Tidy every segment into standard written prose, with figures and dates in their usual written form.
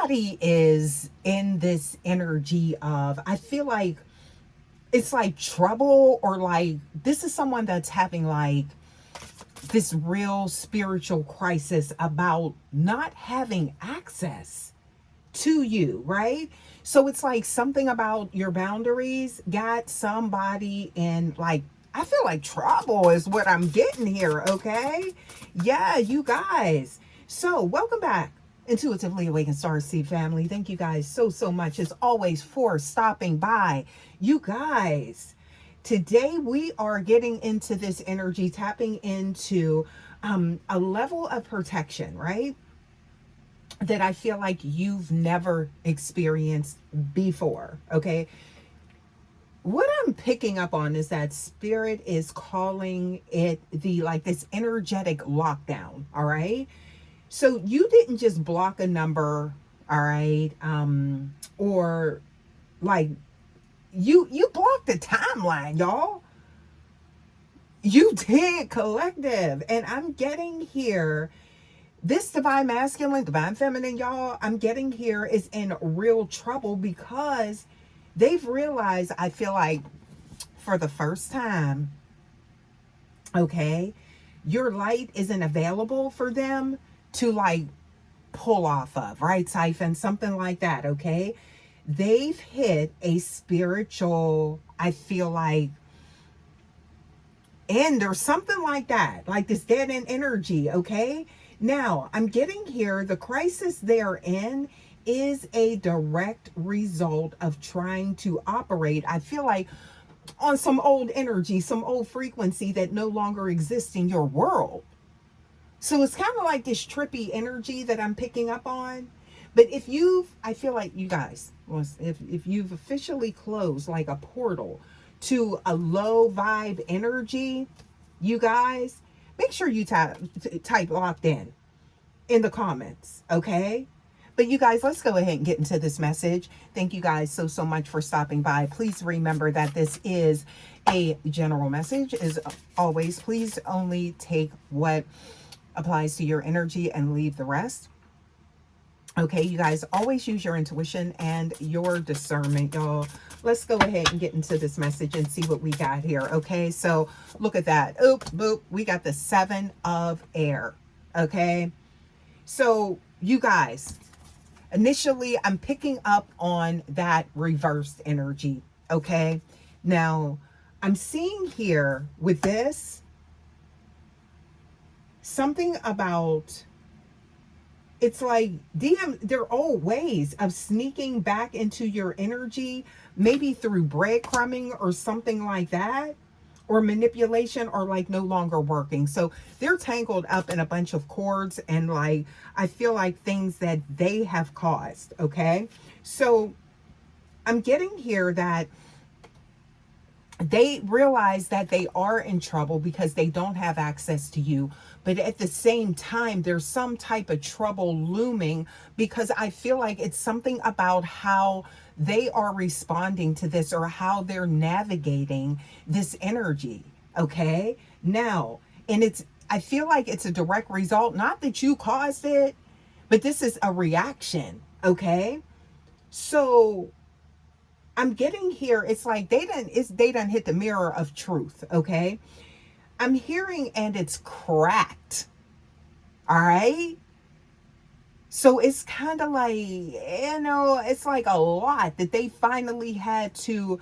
somebody is in this energy of, I feel like it's like trouble, or like this is someone that's having like this real spiritual crisis about not having access to you, right? So it's like something about your boundaries got somebody in, like, I feel like trouble is what I'm getting here, okay? Yeah, you guys. So, welcome back, Intuitively Awakened Star Seed family. Thank you guys so much, as always, for stopping by. You guys, today we are getting into this energy, tapping into a level of protection, right? That I feel like you've never experienced before. Okay. What I'm picking up on is that spirit is calling it the, like, this energetic lockdown. All right. So you didn't just block a number. All right. Or like you blocked the timeline, y'all. You did, collective. And I'm getting here, this divine masculine, divine feminine, y'all, I'm getting here is in real trouble because they've realized, I feel like, for the first time, okay, your light isn't available for them to like pull off of, right? Siphon, something like that, okay? They've hit a spiritual, I feel like, end or something like that, like this dead end energy, okay? Now, I'm getting here, the crisis they're in is a direct result of trying to operate, I feel like, on some old energy, some old frequency that no longer exists in your world. So it's kind of like this trippy energy that I'm picking up on. But if you've, I feel like you guys, if you've officially closed like a portal to a low vibe energy, you guys, make sure you type locked in the comments, okay? But you guys, let's go ahead and get into this message. Thank you guys so much for stopping by. Please remember that this is a general message. As always, please only take what applies to your energy and leave the rest. Okay, you guys, always use your intuition and your discernment, y'all. Let's go ahead and get into this message and see what we got here. Okay, so look at that. Oop, boop. We got the 7 of air. Okay, so you guys, initially I'm picking up on that reversed energy. Okay, now I'm seeing here with this something about, it's like they're old ways of sneaking back into your energy, maybe through breadcrumbing or something like that, or manipulation, or like no longer working. So they're tangled up in a bunch of cords and, like, I feel like things that they have caused. Okay, so I'm getting here that they realize that they are in trouble because they don't have access to you. But at the same time, there's some type of trouble looming because I feel like it's something about how they are responding to this or how they're navigating this energy. Okay. Now, and I feel like it's a direct result, not that you caused it, but this is a reaction. Okay. So I'm getting here, it's like they done hit the mirror of truth, okay? I'm hearing, and it's cracked. All right? So it's kind of like, it's like a lot that they finally had to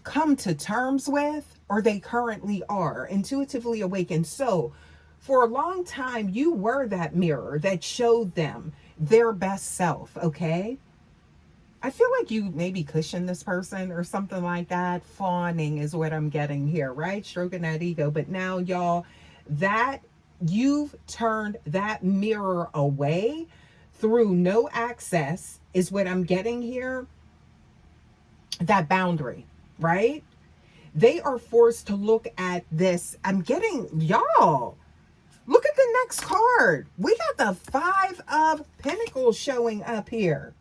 come to terms with, or they currently are intuitively awakened. So for a long time, you were that mirror that showed them their best self, okay? I feel like you maybe cushion this person or something like that. Fawning is what I'm getting here, right? Stroking that ego. But now, y'all, that you've turned that mirror away through no access is what I'm getting here. That boundary, right? They are forced to look at this. I'm getting, y'all, look at the next card. We got the 5 of Pentacles showing up here.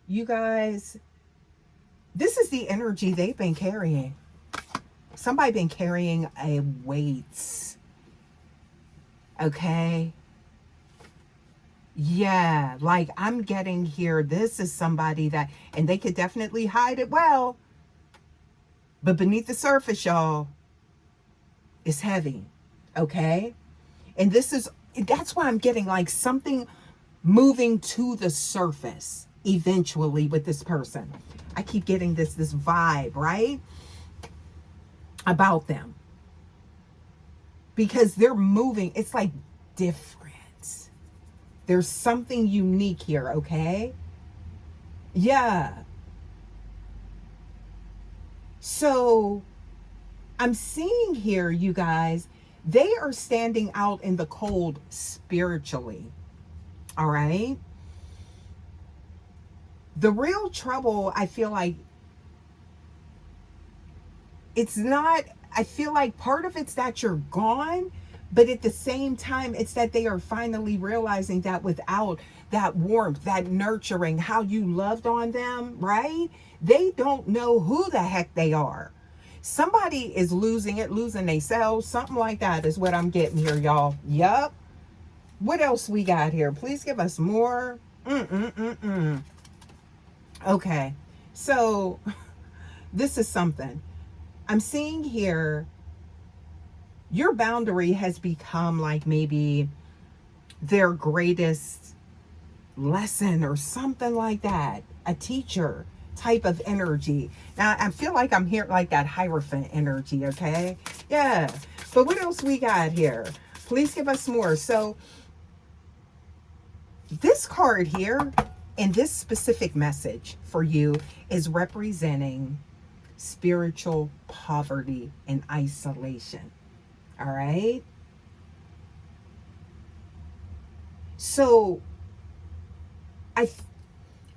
You guys, this is the energy they've been carrying. Somebody been carrying a weight. Okay. Yeah, like I'm getting here. This is somebody that, and they could definitely hide it well, but beneath the surface, y'all, it's heavy. Okay. And that's why I'm getting like something moving to the surface eventually with this person. I keep getting this vibe, right? About them. Because they're moving. It's like different. There's something unique here, okay? Yeah. So I'm seeing here, you guys, they are standing out in the cold spiritually. All right. The real trouble, I feel like it's not, I feel like part of it's that you're gone, but at the same time, it's that they are finally realizing that without that warmth, that nurturing, how you loved on them, right? They don't know who the heck they are. Somebody is losing it, losing themselves, something like that is what I'm getting here, y'all. Yup. What else we got here? Please give us more. Mm-mm-mm-mm. Okay. So this is something. I'm seeing here your boundary has become like maybe their greatest lesson or something like that. A teacher type of energy. Now I feel like I'm here like that Hierophant energy, okay? Yeah. But what else we got here? Please give us more. So this card here and this specific message for you is representing spiritual poverty and isolation. All right. So I,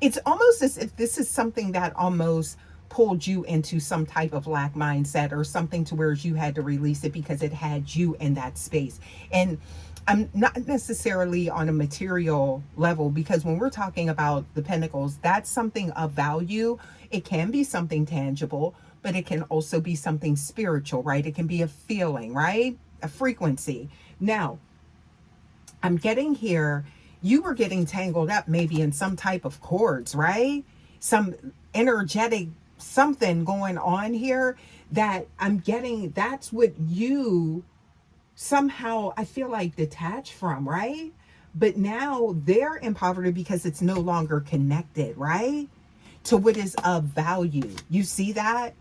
it's almost as if this is something that almost pulled you into some type of lack mindset or something to where you had to release it because it had you in that space. And I'm not necessarily on a material level because when we're talking about the pentacles, that's something of value. It can be something tangible, but it can also be something spiritual, right? It can be a feeling, right? A frequency. Now, I'm getting here, you were getting tangled up maybe in some type of cords, right? Some energetic something going on here that I'm getting, that's what you somehow, I feel like, detached from, right? But now they're in poverty because it's no longer connected, right? To what is of value. You see that?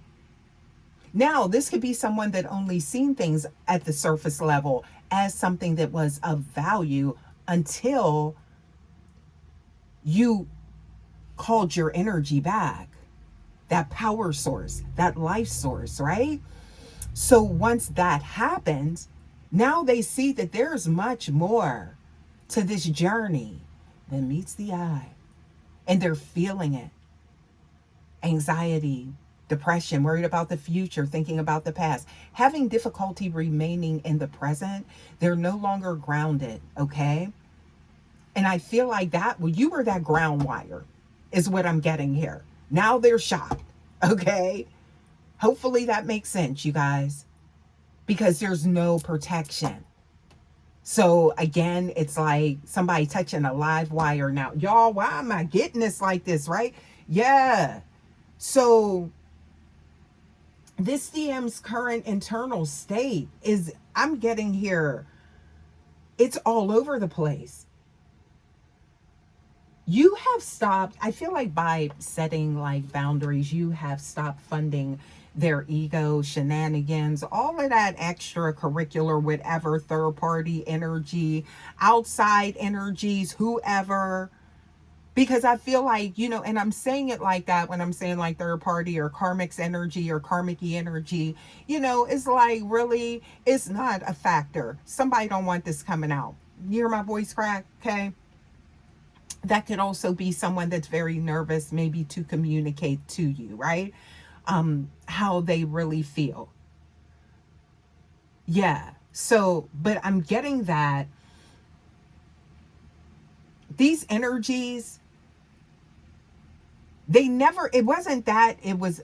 Now, this could be someone that only seen things at the surface level as something that was of value until you called your energy back, that power source, that life source, right? So once that happens, now they see that there's much more to this journey than meets the eye. And they're feeling it. Anxiety, depression, worried about the future, thinking about the past, having difficulty remaining in the present. They're no longer grounded, okay? And I feel like that, well, you were that ground wire, is what I'm getting here. Now they're shocked, okay? Hopefully that makes sense, you guys, because there's no protection. So again, it's like somebody touching a live wire now. Y'all, why am I getting this like this, right? Yeah. So this DM's current internal state is, I'm getting here, it's all over the place. You have stopped, I feel like by setting like boundaries, you have stopped funding their ego shenanigans, all of that extracurricular, whatever, third party energy, outside energies, whoever. Because I feel like, you know, and I'm saying it like that when I'm saying like third party or karmic's energy or karmic energy, you know, it's like really, it's not a factor. Somebody don't want this coming out. You hear my voice crack? Okay. That could also be someone that's very nervous, maybe to communicate to you, right? How they really feel. Yeah. So, but I'm getting that these energies, they never, it wasn't that it was,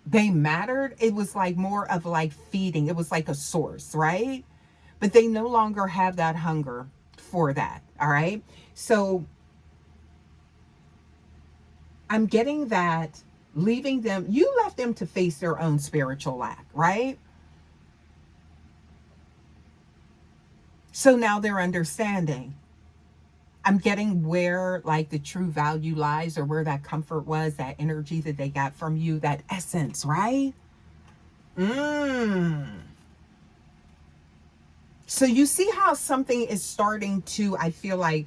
they mattered. It was like more of like feeding. It was like a source, right? But they no longer have that hunger for that. All right. So I'm getting that leaving them, you left them to face their own spiritual lack, right? So now they're understanding. I'm getting where like the true value lies, or where that comfort was, that energy that they got from you, that essence, right? So you see how something is starting to, I feel like,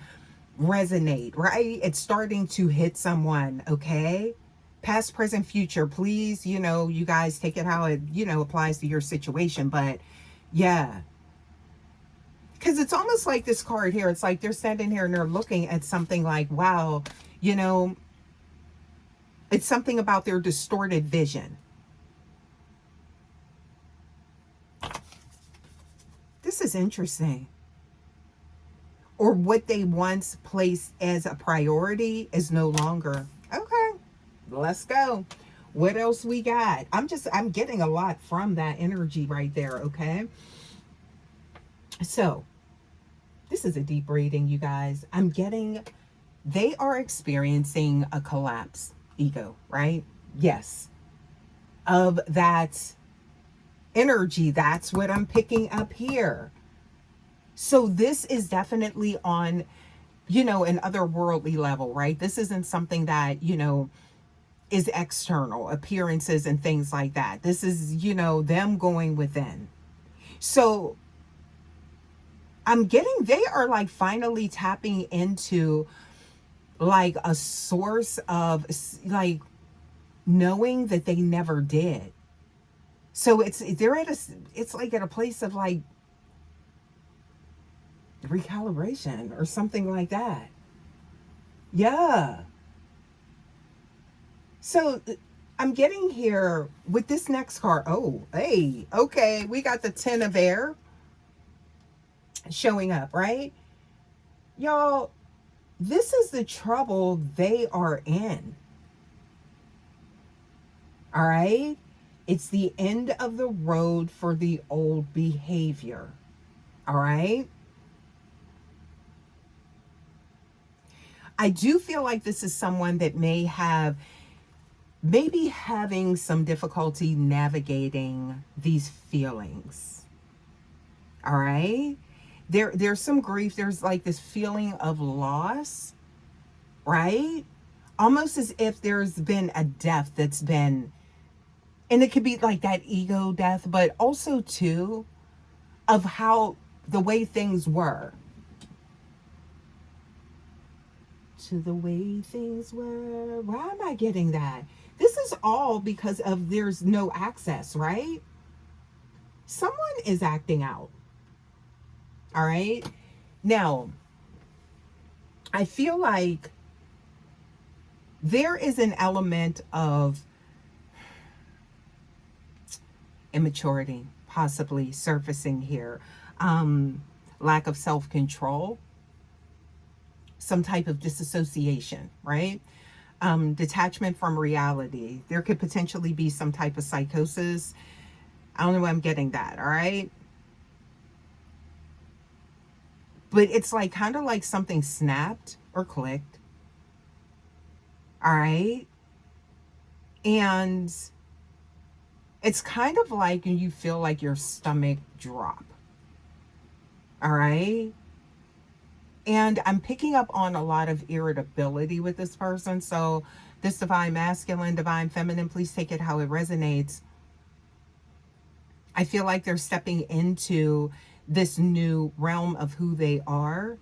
resonate, right? It's starting to hit someone, okay? Past, present, future, please, you guys take it how it, applies to your situation. But yeah, because it's almost like this card here. It's like they're standing here and they're looking at something like, wow, you know, it's something about their distorted vision. This is interesting. Or what they once placed as a priority is no longer. Okay, let's go. What else we got? I'm getting a lot from that energy right there, okay? So, this is a deep reading, you guys. I'm getting, they are experiencing a collapse ego, right? Yes. Of that energy. That's what I'm picking up here. So this is definitely on, an otherworldly level, right? This isn't something that, is external, appearances and things like that. This is, them going within. So I'm getting, they are like finally tapping into like a source of like knowing that they never did. So they're at it's like at a place of like recalibration or something like that. Yeah. So I'm getting here with this next card. Oh, hey, okay. We got the 10 of air showing up, right? Y'all, this is the trouble they are in. All right? It's the end of the road for the old behavior. All right? I do feel like this is someone that maybe having some difficulty navigating these feelings. All right? There's some grief. There's like this feeling of loss, right? Almost as if there's been a death that's been, and it could be like that ego death, but also too of how the way things were. To the way things were. Why am I getting that? This is all because of there's no access, right? Someone is acting out. All right. Now, I feel like there is an element of immaturity possibly surfacing here. Lack of self-control, some type of disassociation, right? Detachment from reality. There could potentially be some type of psychosis. I don't know why I'm getting that, all right? But it's like kind of like something snapped or clicked, all right? And it's kind of like you feel like your stomach drop, all right? And I'm picking up on a lot of irritability with this person. So this divine masculine, divine feminine, please take it how it resonates. I feel like they're stepping into this new realm of who they are,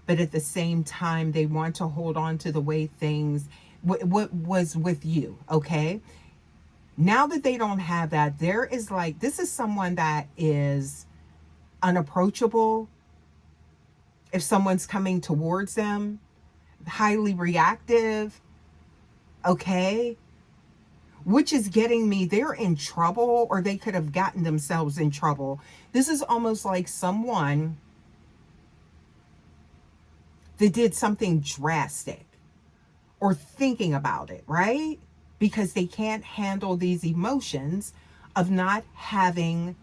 but at the same time, they want to hold on to the way things, what was with you, okay? Now that they don't have that, there is like, this is someone that is unapproachable. If someone's coming towards them, highly reactive, okay? Which is getting me, they're in trouble, or they could have gotten themselves in trouble. This is almost like someone that did something drastic or thinking about it, right? Because they can't handle these emotions of not having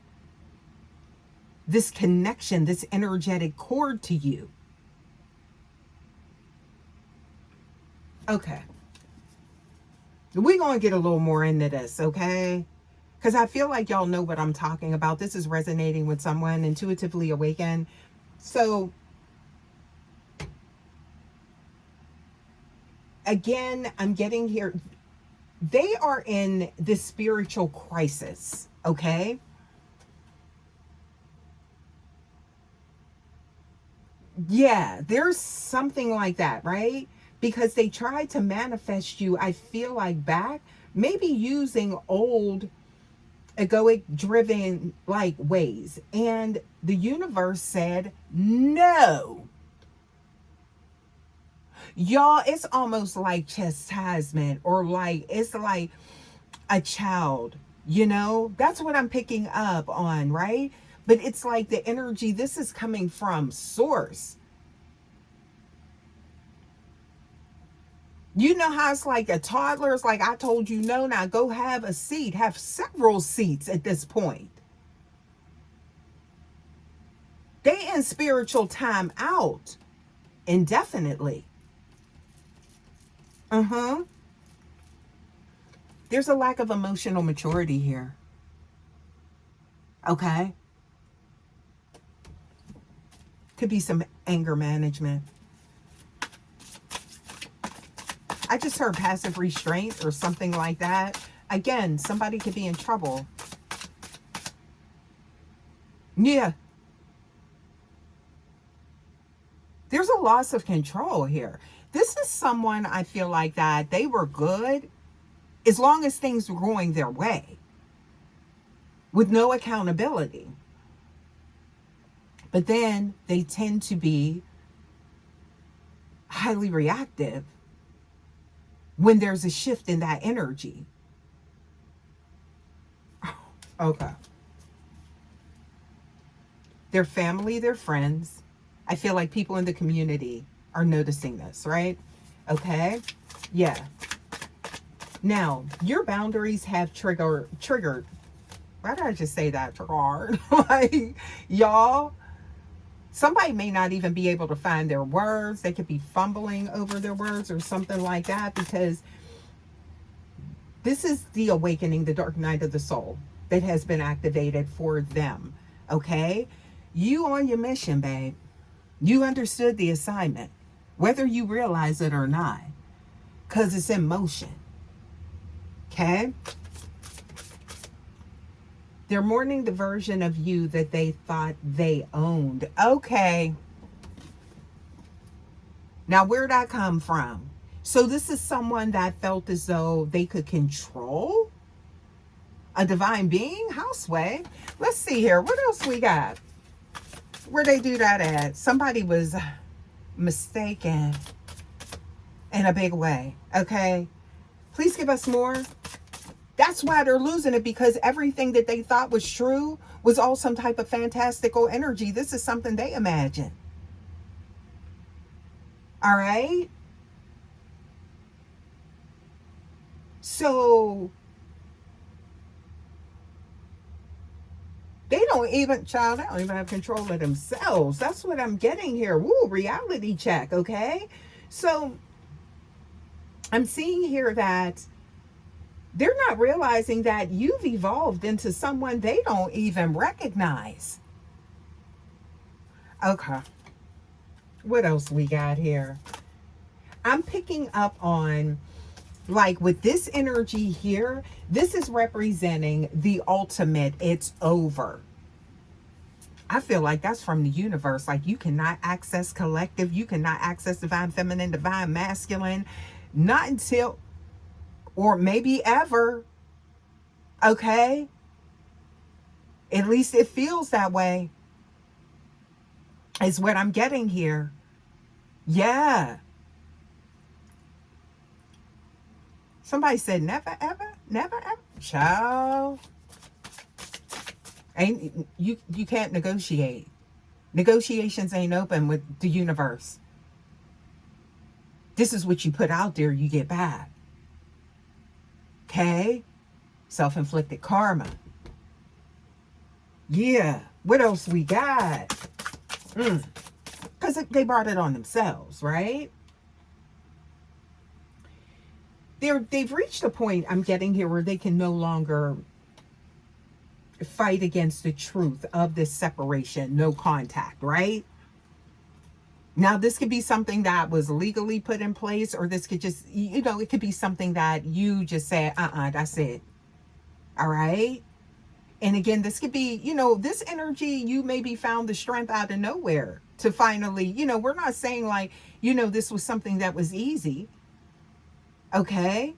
this connection, this energetic cord to you. Okay. We're going to get a little more into this, okay? Because I feel like y'all know what I'm talking about. This is resonating with someone intuitively awakened. So, again, I'm getting here. They are in this spiritual crisis, okay? Yeah, there's something like that, right? Because they try to manifest you, I feel like, back, maybe using old egoic driven like ways. And the universe said no. Y'all, it's almost like chastisement, or like it's like a child, you know? That's what I'm picking up on, right? But it's like the energy, this is coming from source. You know how it's like a toddler? It's like, I told you no, now go have a seat. Have several seats at this point. They in spiritual time out indefinitely. Uh-huh. There's a lack of emotional maturity here. Okay? Could be some anger management. I just heard passive restraint or something like that. Again, somebody could be in trouble. Yeah. There's a loss of control here. This is someone, I feel like, that they were good as long as things were going their way with no accountability. But then they tend to be highly reactive when there's a shift in that energy. Okay. Their family, their friends. I feel like people in the community are noticing this, right? Okay. Yeah. Now, your boundaries have triggered. Why did I just say that? Triggered. Like, y'all, somebody may not even be able to find their words. They could be fumbling over their words or something like that, because this is the awakening, the dark night of the soul that has been activated for them. Okay? You on your mission, babe. You understood the assignment, whether you realize it or not, because it's in motion. Okay? They're mourning the version of you that they thought they owned. Okay. Now, where'd that come from? So this is someone that felt as though they could control a divine being? How sway? Let's see here. What else we got? Where they do that at? Somebody was mistaken in a big way. Okay. Please give us more. That's why they're losing it, because everything that they thought was true was all some type of fantastical energy. This is something they imagine. All right. So they don't even, child, they don't even have control of themselves. That's what I'm getting here. Woo, reality check. Okay. So I'm seeing here that they're not realizing that you've evolved into someone they don't even recognize. Okay. What else we got here? I'm picking up on, like, with this energy here, this is representing the ultimate. It's over. I feel like that's from the universe. Like, you cannot access collective. You cannot access divine feminine, divine masculine. Not until, or maybe ever. Okay? At least it feels that way. Is what I'm getting here. Yeah. Somebody said never ever, never ever. Child. Ain't you can't negotiate. Negotiations ain't open with the universe. This is what you put out there, you get back. Okay? Self-inflicted karma. Yeah. What else we got? Because they brought it on themselves, right? they've reached a point, I'm getting here, where they can no longer fight against the truth of this separation, no contact, right? Now, this could be something that was legally put in place, or this could just, it could be something that you just say, that's it. All right. And again, this could be, this energy, you maybe found the strength out of nowhere to finally, we're not saying like, this was something that was easy. Okay.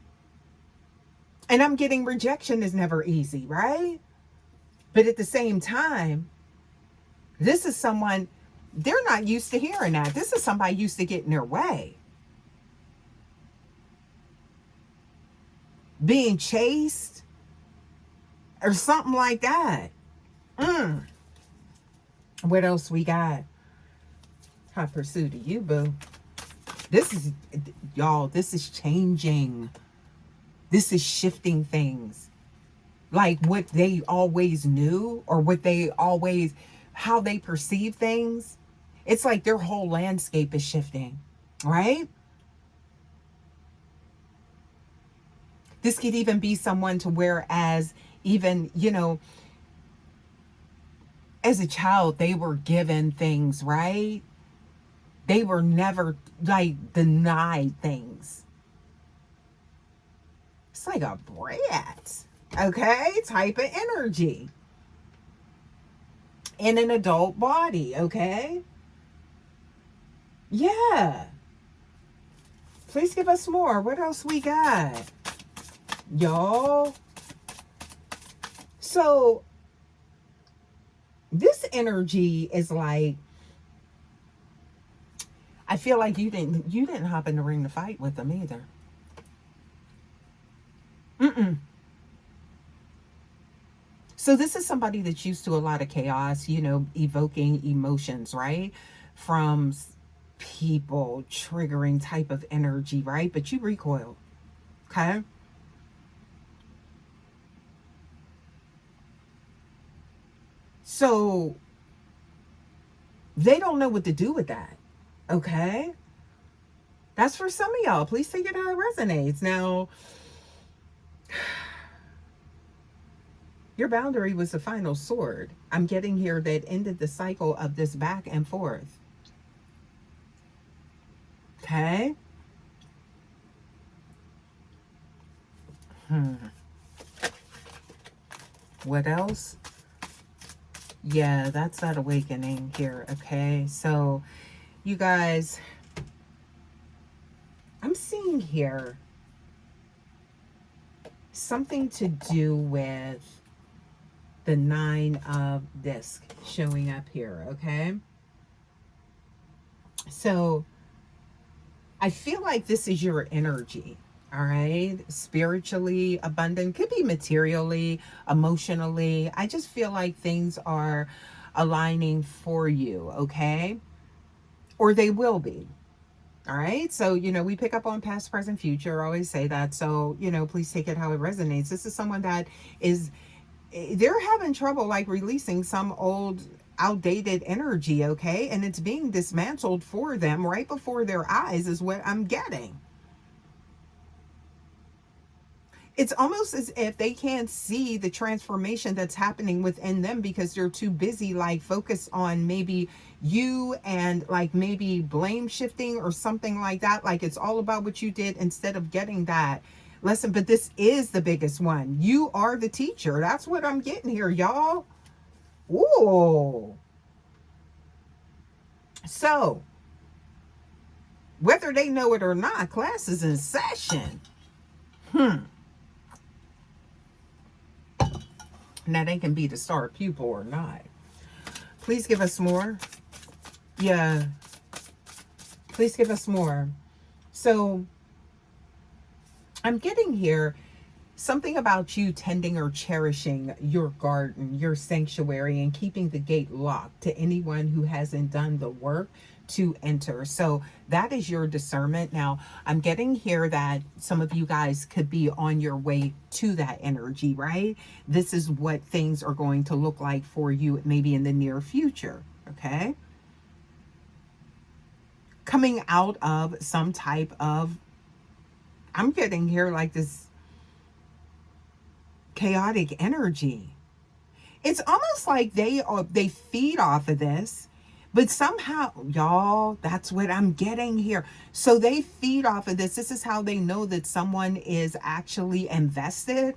And I'm getting rejection is never easy, right? But at the same time, this is someone, they're not used to hearing that. This is somebody used to getting their way. Being chased or something like that. What else we got? Hot pursuit of you, boo. This is, y'all, this is changing. This is shifting things. Like what they always knew, or what they always, how they perceive things. It's like their whole landscape is shifting, right? This could even be someone to where, as even, as a child, they were given things, right? They were never like denied things. It's like a brat, okay? Type of energy in an adult body, okay? Yeah. Please give us more. What else we got? Y'all. So this energy is like, I feel like you didn't hop in the ring to fight with them either. So this is somebody that's used to a lot of chaos, evoking emotions, right? From people, triggering type of energy, right? But you recoil, okay? So they don't know what to do with that, okay? That's for some of y'all. Please take it how it resonates. Now, your boundary was the final sword. I'm getting here that ended the cycle of this back and forth. Okay? What else? Yeah, that's that awakening here. Okay? So, you guys, I'm seeing here something to do with the 9 of disc showing up here, okay? So I feel like this is your energy, all right? Spiritually abundant, could be materially, emotionally. I just feel like things are aligning for you, okay? Or they will be. All right. So, we pick up on past, present, future. I always say that. So, please take it how it resonates. This is someone that is, they're having trouble like releasing some old outdated energy, okay? And it's being dismantled for them right before their eyes is what I'm getting. It's almost as if they can't see the transformation that's happening within them because they're too busy like focused on maybe you and like maybe blame shifting or something like that. Like it's all about what you did instead of getting that lesson. But this is the biggest one. You are the teacher. That's what I'm getting here, y'all. Ooh. So whether they know it or not, class is in session. Now they can be the star pupil or not. Please give us more. Yeah. Please give us more. So I'm getting here something about you tending or cherishing your garden, your sanctuary, and keeping the gate locked to anyone who hasn't done the work to enter. So that is your discernment. Now, I'm getting here that some of you guys could be on your way to that energy, right? This is what things are going to look like for you maybe in the near future, okay? Coming out of some type of, I'm getting here like this chaotic energy. It's almost like they feed off of this, but somehow, y'all, that's what I'm getting here. So they feed off of this. This is how they know that someone is actually invested,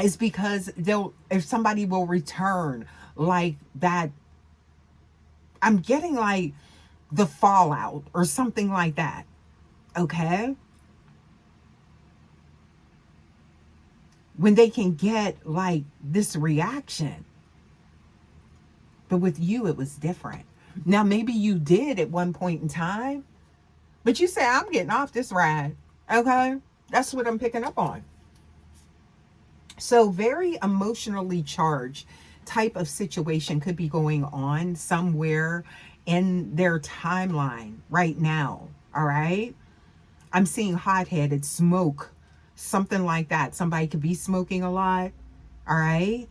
is because if somebody will return like that. I'm getting like the fallout or something like that. Okay? When they can get like this reaction. But with you, it was different. Now, maybe you did at one point in time, but you say, I'm getting off this ride. Okay? That's what I'm picking up on. So, very emotionally charged type of situation could be going on somewhere in their timeline right now. All right? I'm seeing hot-headed smoke, something like that. Somebody could be smoking a lot. All right?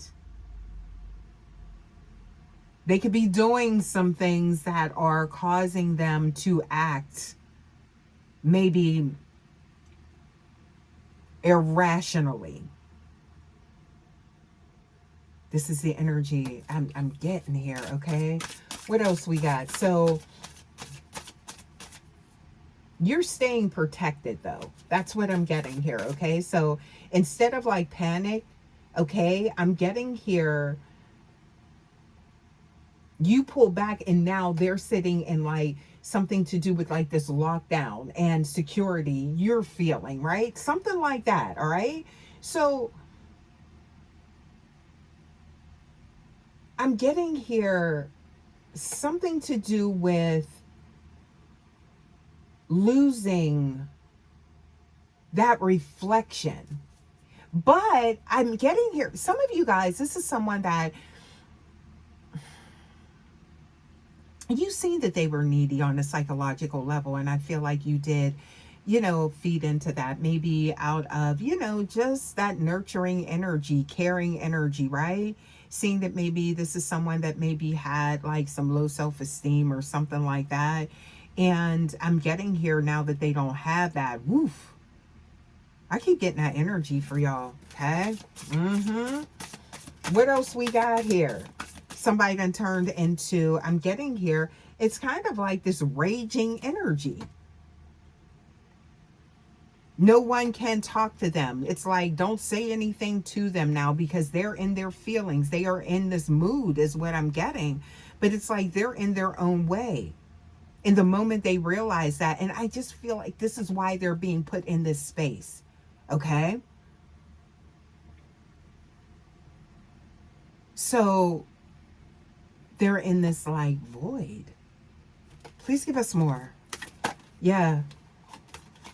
They could be doing some things that are causing them to act maybe irrationally. This is the energy I'm getting here, okay? What else we got? So you're staying protected, though. That's what I'm getting here, okay? So instead of like panic, okay, I'm getting here, you pull back and now they're sitting in like something to do with like this lockdown and security you're feeling, right? Something like that, all right? So I'm getting here something to do with losing that reflection. But I'm getting here, some of you guys, this is someone that you've seen that they were needy on a psychological level, and I feel like you did, feed into that, maybe out of, just that nurturing energy, caring energy, right? Seeing that maybe this is someone that maybe had like some low self-esteem or something like that. And I'm getting here now that they don't have that. Woof. I keep getting that energy for y'all. Okay. What else we got here? Somebody done turned into, I'm getting here, it's kind of like this raging energy. No one can talk to them. It's like, don't say anything to them now because they're in their feelings. They are in this mood is what I'm getting. But it's like they're in their own way. In the moment they realize that, and I just feel like this is why they're being put in this space. Okay? So they're in this like void. Please give us more. Yeah.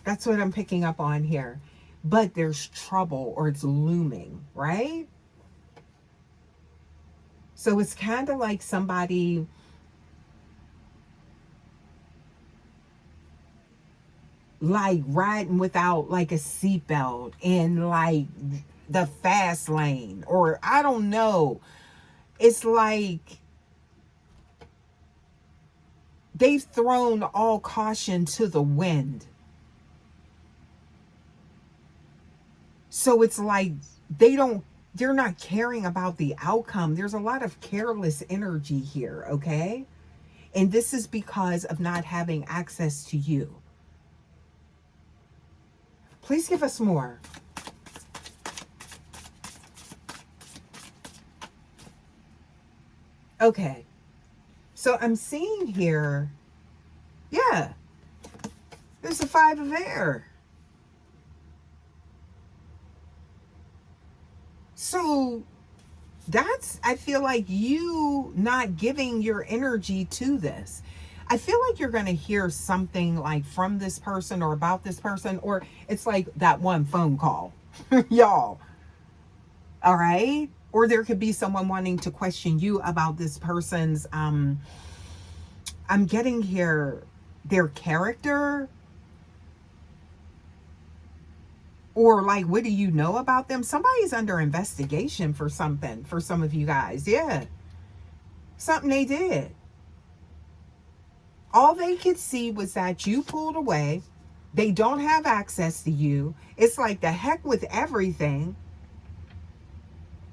That's what I'm picking up on here. But there's trouble or it's looming, right? So it's kind of like somebody like riding without like a seatbelt in like the fast lane, or I don't know. It's like they've thrown all caution to the wind. So it's like they're not caring about the outcome. There's a lot of careless energy here, okay? And this is because of not having access to you. Please give us more. Okay. So I'm seeing here, yeah, there's a 5 of air. So that's, I feel like you not giving your energy to this. I feel like you're going to hear something like from this person or about this person, or it's like that one phone call, y'all. All right. Or there could be someone wanting to question you about this person's, I'm getting here, their character. Or like, what do you know about them? Somebody's under investigation for something for some of you guys. Yeah. Something they did. All they could see was that you pulled away. They don't have access to you. It's like the heck with everything.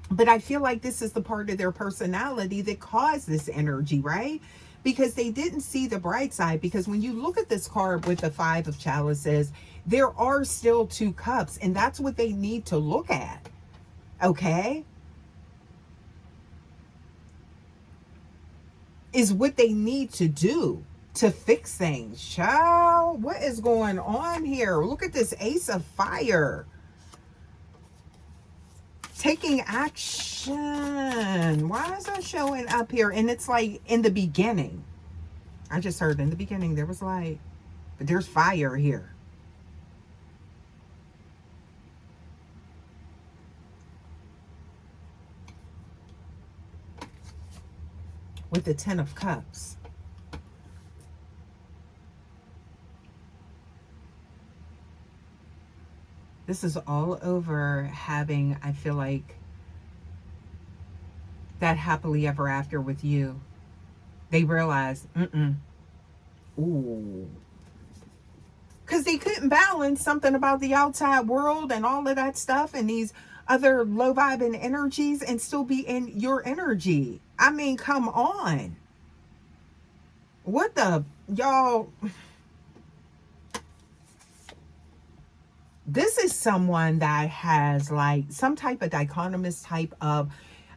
But I feel like this is the part of their personality that caused this energy, right? Because they didn't see the bright side. Because when you look at this card with the Five of Chalices, there are still two cups, and that's what they need to look at. Okay? Is what they need to do to fix things. Child, what is going on here? Look at this Ace of Fire. Taking action. Why is that showing up here? And it's like in the beginning. I just heard in the beginning there was light, but there's fire here. With the Ten of Cups. This is all over having, I feel like, that happily ever after with you. They realized, ooh. Because they couldn't balance something about the outside world and all of that stuff and these other low vibing energies and still be in your energy. I mean, come on. What the, y'all? This is someone that has like some type of dichotomous type of,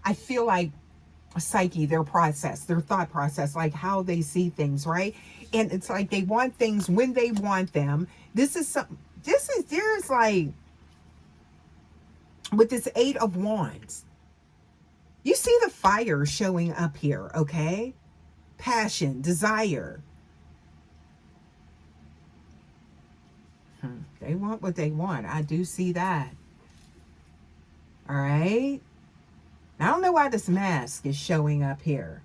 I feel like, psyche, their process, their thought process, like how they see things, right? And it's like they want things when they want them. There's like, with this Eight of Wands, you see the fire showing up here, okay? Passion, desire. They want what they want. I do see that. All right. I don't know why this mask is showing up here.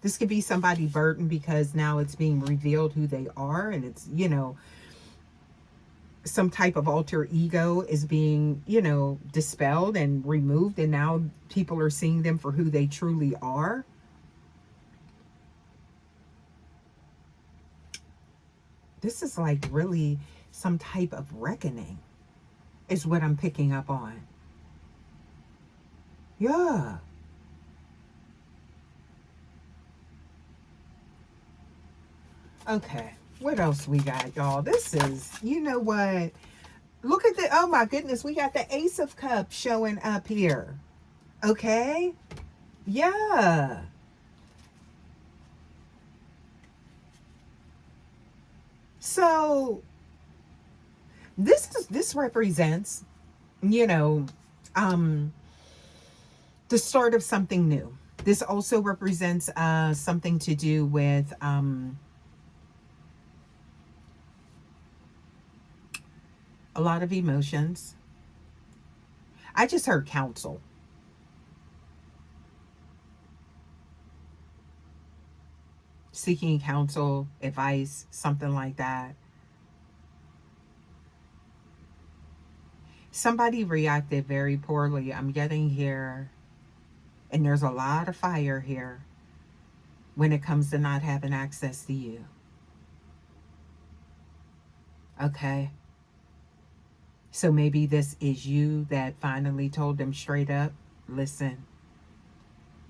This could be somebody burdened because now it's being revealed who they are, and it's, you know, some type of alter ego is being, you know, dispelled and removed, and now people are seeing them for who they truly are. This is like really some type of reckoning is what I'm picking up on. Yeah. Okay. What else we got, y'all? This is, you know what? Look at the, oh my goodness, we got the Ace of Cups showing up here. Okay? Yeah. So this represents, you know, the start of something new. This also represents something to do with a lot of emotions. I just heard counsel. Seeking counsel, advice, something like that. Somebody reacted very poorly. I'm getting here, and there's a lot of fire here when it comes to not having access to you. Okay? So maybe this is you that finally told them straight up, listen,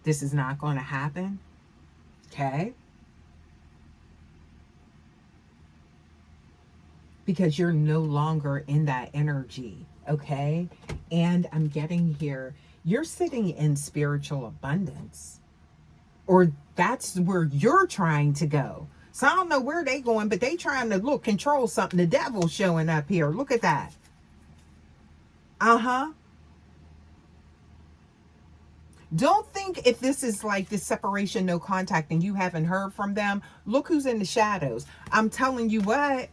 this is not going to happen. Okay? Because you're no longer in that energy. Okay? And I'm getting here, you're sitting in spiritual abundance. Or that's where you're trying to go. So I don't know where they going, but they trying to look, control something. The devil's showing up here. Look at that. Uh-huh. Don't think if this is like this separation, no contact, and you haven't heard from them. Look who's in the shadows. I'm telling you what.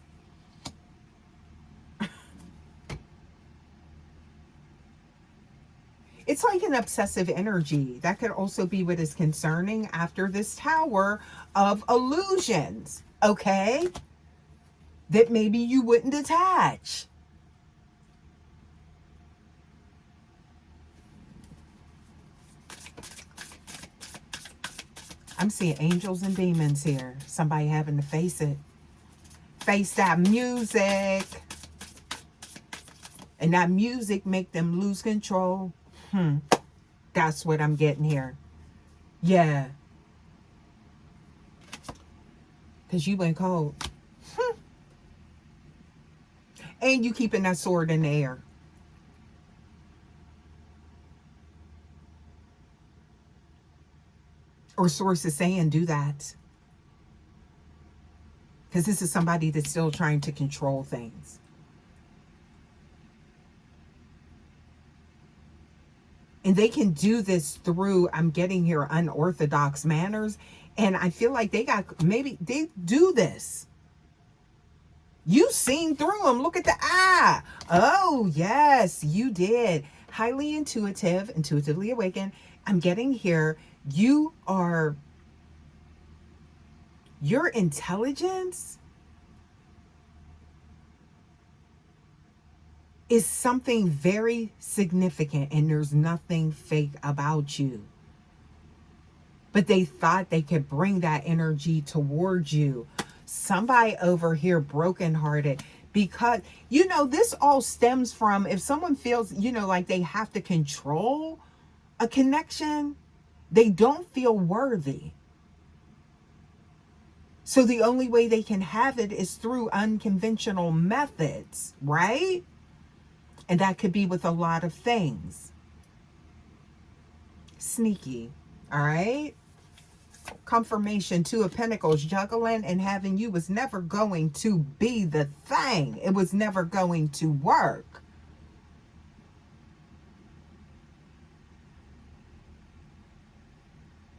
It's like an obsessive energy. That could also be what is concerning after this tower of illusions. Okay? That maybe you wouldn't detach. I'm seeing angels and demons here. Somebody having to face it. Face that music. And that music make them lose control. That's what I'm getting here. Yeah. Because you went cold. And you keeping that sword in the air. Or sources saying do that. Because this is somebody that's still trying to control things. And they can do this through, I'm getting here, unorthodox manners. And I feel like maybe they do this. You seen through them. Look at the eye. Oh, yes, you did. Highly intuitive, intuitively awakened. I'm getting here. Your intelligence is something very significant, and there's nothing fake about you. But they thought they could bring that energy towards you. Somebody over here brokenhearted because, this all stems from if someone feels, like they have to control a connection, they don't feel worthy. So the only way they can have it is through unconventional methods, right? And that could be with a lot of things. Sneaky, all right? Confirmation, Two of Pentacles, juggling and having you was never going to be the thing. It was never going to work.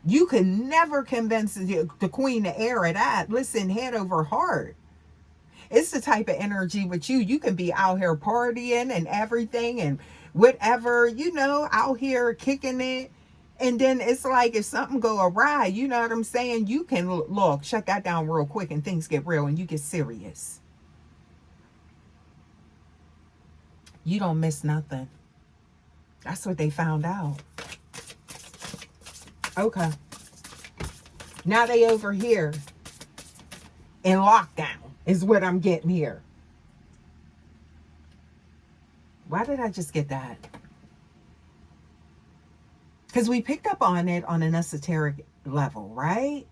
You can never convince the Queen to air it out. Listen, head over heart. It's the type of energy with you. You can be out here partying and everything and whatever, out here kicking it. And then it's like if something go awry, you know what I'm saying? You can look, shut that down real quick and things get real and you get serious. You don't miss nothing. That's what they found out. Okay. Now they over here in lockdown is what I'm getting here. Why did I just get that? Because we picked up on it on an esoteric level, right?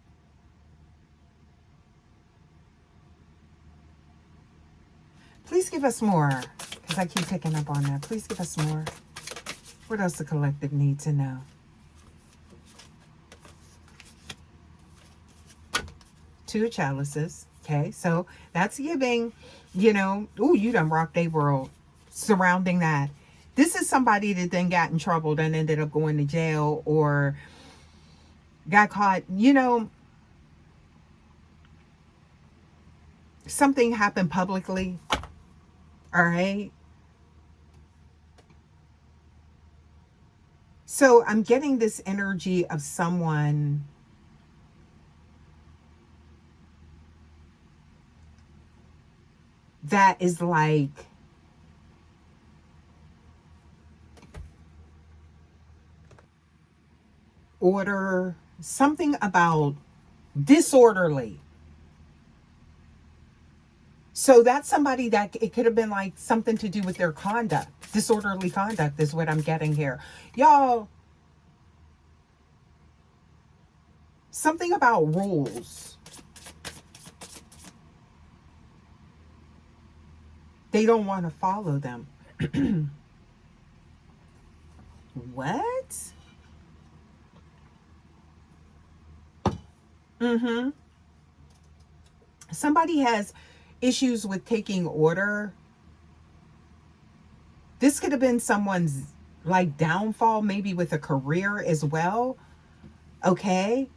Please give us more. Because I keep picking up on that. Please give us more. What else the collective need to know? Two chalices. Okay, so that's giving, ooh, you done rocked a world surrounding that. This is somebody that then got in trouble and ended up going to jail or got caught, something happened publicly. All right. So I'm getting this energy of someone that is like order, something about disorderly. So that's somebody that it could have been like something to do with their conduct. Disorderly conduct is what I'm getting here. Y'all, something about rules. They don't want to follow them. What? Somebody has issues with taking order. This could have been someone's like downfall, maybe with a career as well. Okay.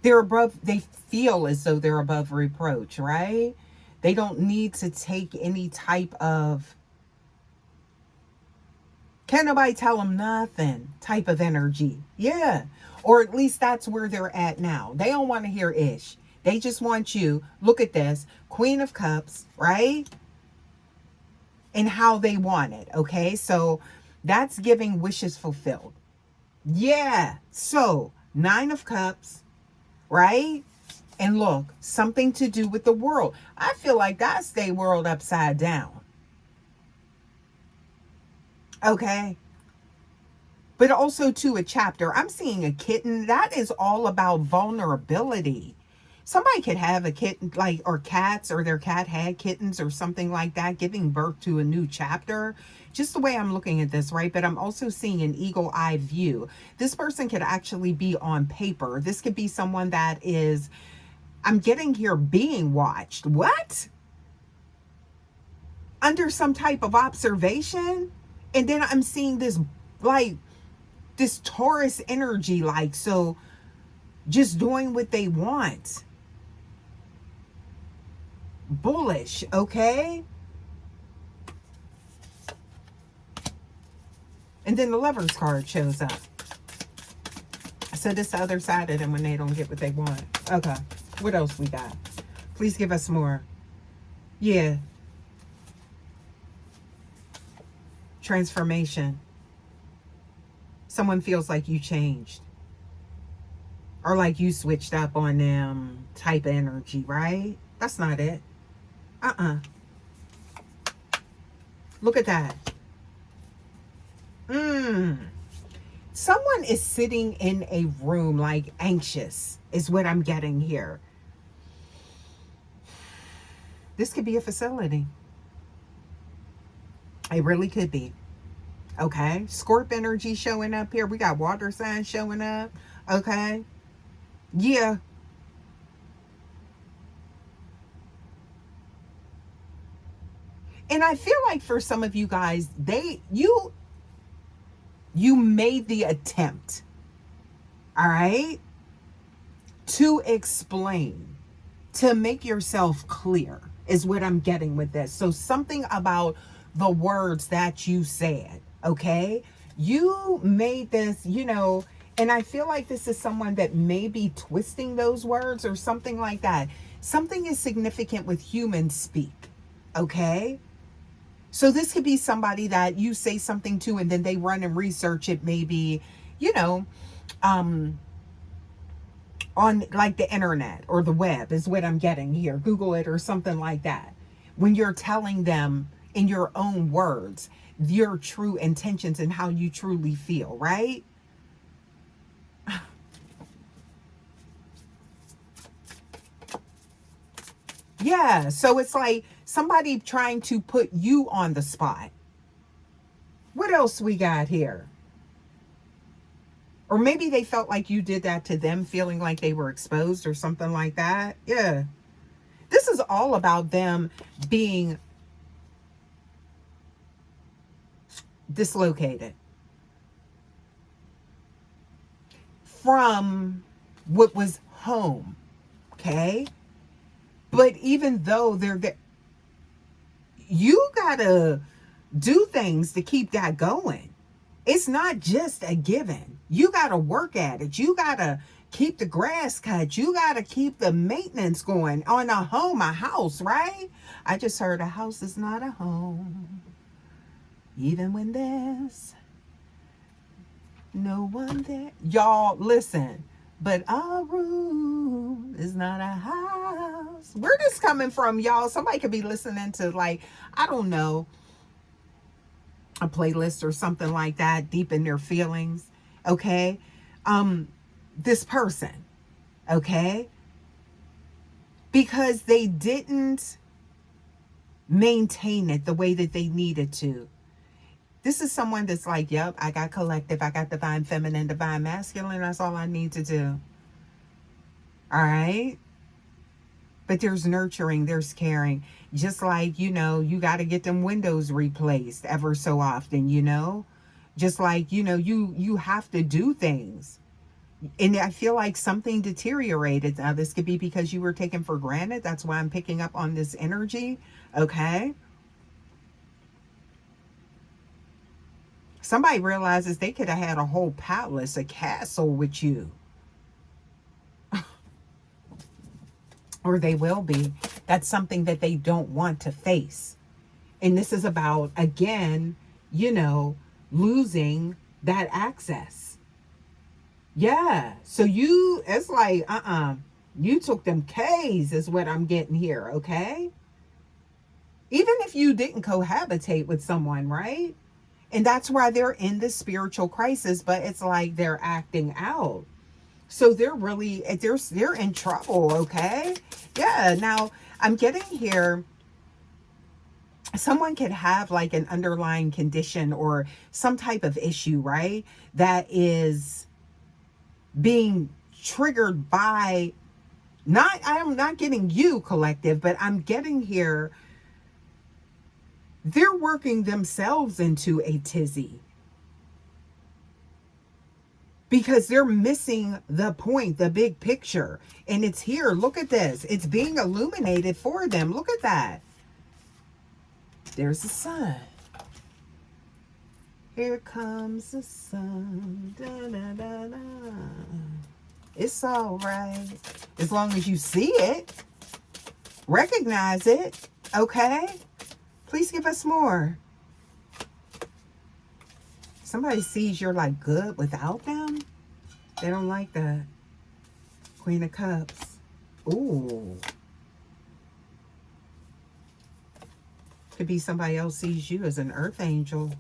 They feel as though they're above reproach, right? They don't need to take any type of, can't nobody tell them nothing type of energy. Yeah. Or at least that's where they're at now. They don't want to hear ish. They just want you, look at this, Queen of Cups, right? And how they want it, okay? So that's giving wishes fulfilled. Yeah. So 9 of Cups, right? And look, something to do with the world. I feel like that's their world upside down. Okay. But also to a chapter. I'm seeing a kitten. That is all about vulnerability. Somebody could have a kitten, like, or cats, or their cat had kittens or something like that, giving birth to a new chapter. Just the way I'm looking at this, right? But I'm also seeing an eagle eye view. This person could actually be on paper. This could be someone that is, I'm getting here, being watched. What? Under some type of observation? And then I'm seeing this, like, this Taurus energy, like, so just doing what they want. Bullish, okay? And then the Lovers card shows up. So this the other side of them when they don't get what they want. Okay, what else we got? Please give us more. Yeah. Transformation. Someone feels like you changed. Or like you switched up on them type of energy, right? That's not it. Look at that. Someone is sitting in a room like anxious is what I'm getting here. This could be a facility. It really could be. Okay. Scorp energy showing up here. We got water signs showing up. Okay. Yeah. And I feel like for some of you guys, you made the attempt, all right, to explain, to make yourself clear is what I'm getting with this. So something about the words that you said, okay? You made this, and I feel like this is someone that may be twisting those words or something like that. Something is significant with human speak, okay? So this could be somebody that you say something to and then they run and research it, maybe, on like the internet or the web is what I'm getting here. Google it or something like that. When you're telling them in your own words, your true intentions and how you truly feel, right? Yeah, so it's like somebody trying to put you on the spot. What else we got here? Or maybe they felt like you did that to them, feeling like they were exposed or something like that. Yeah. This is all about them being dislocated from what was home. Okay? But even though they're there, you gotta do things to keep that going. It's not just a given. You gotta work at it. You gotta keep the grass cut. You gotta keep the maintenance going on a home, a house, right? I just heard a house is not a home, even when there's no one there. Y'all, listen. But a room is not a house. Where this coming from, y'all? Somebody could be listening to, like, I don't know, a playlist or something like that, deep in their feelings. Okay. This person, okay, because they didn't maintain it the way that they needed to. This is someone that's like, yep, I got collective, I got divine feminine, divine masculine. That's all I need to do. All right. But there's nurturing, there's caring. Just like, you got to get them windows replaced ever so often, Just like, you have to do things. And I feel like something deteriorated. Now, this could be because you were taken for granted. That's why I'm picking up on this energy. Okay. Somebody realizes they could have had a whole palace, a castle with you. Or they will be. That's something that they don't want to face. And this is about, again, losing that access. Yeah. So you, it's like, you took them K's is what I'm getting here, okay? Even if you didn't cohabitate with someone, right? And that's why they're in this spiritual crisis, but it's like they're acting out. So they're really, they're in trouble, okay? Yeah. Now I'm getting here, someone could have like an underlying condition or some type of issue, right? That is being triggered by, not, I'm not getting you collective, but I'm getting here, they're working themselves into a tizzy because they're missing the point, the big picture. And it's here. Look at this. It's being illuminated for them. Look at that. There's the sun. Here comes the sun. Da, da, da, da. It's all right. As long as you see it, recognize it, okay? Please give us more. Somebody sees you're like good without them. They don't like that. Queen of Cups. Ooh. Could be somebody else sees you as an earth angel.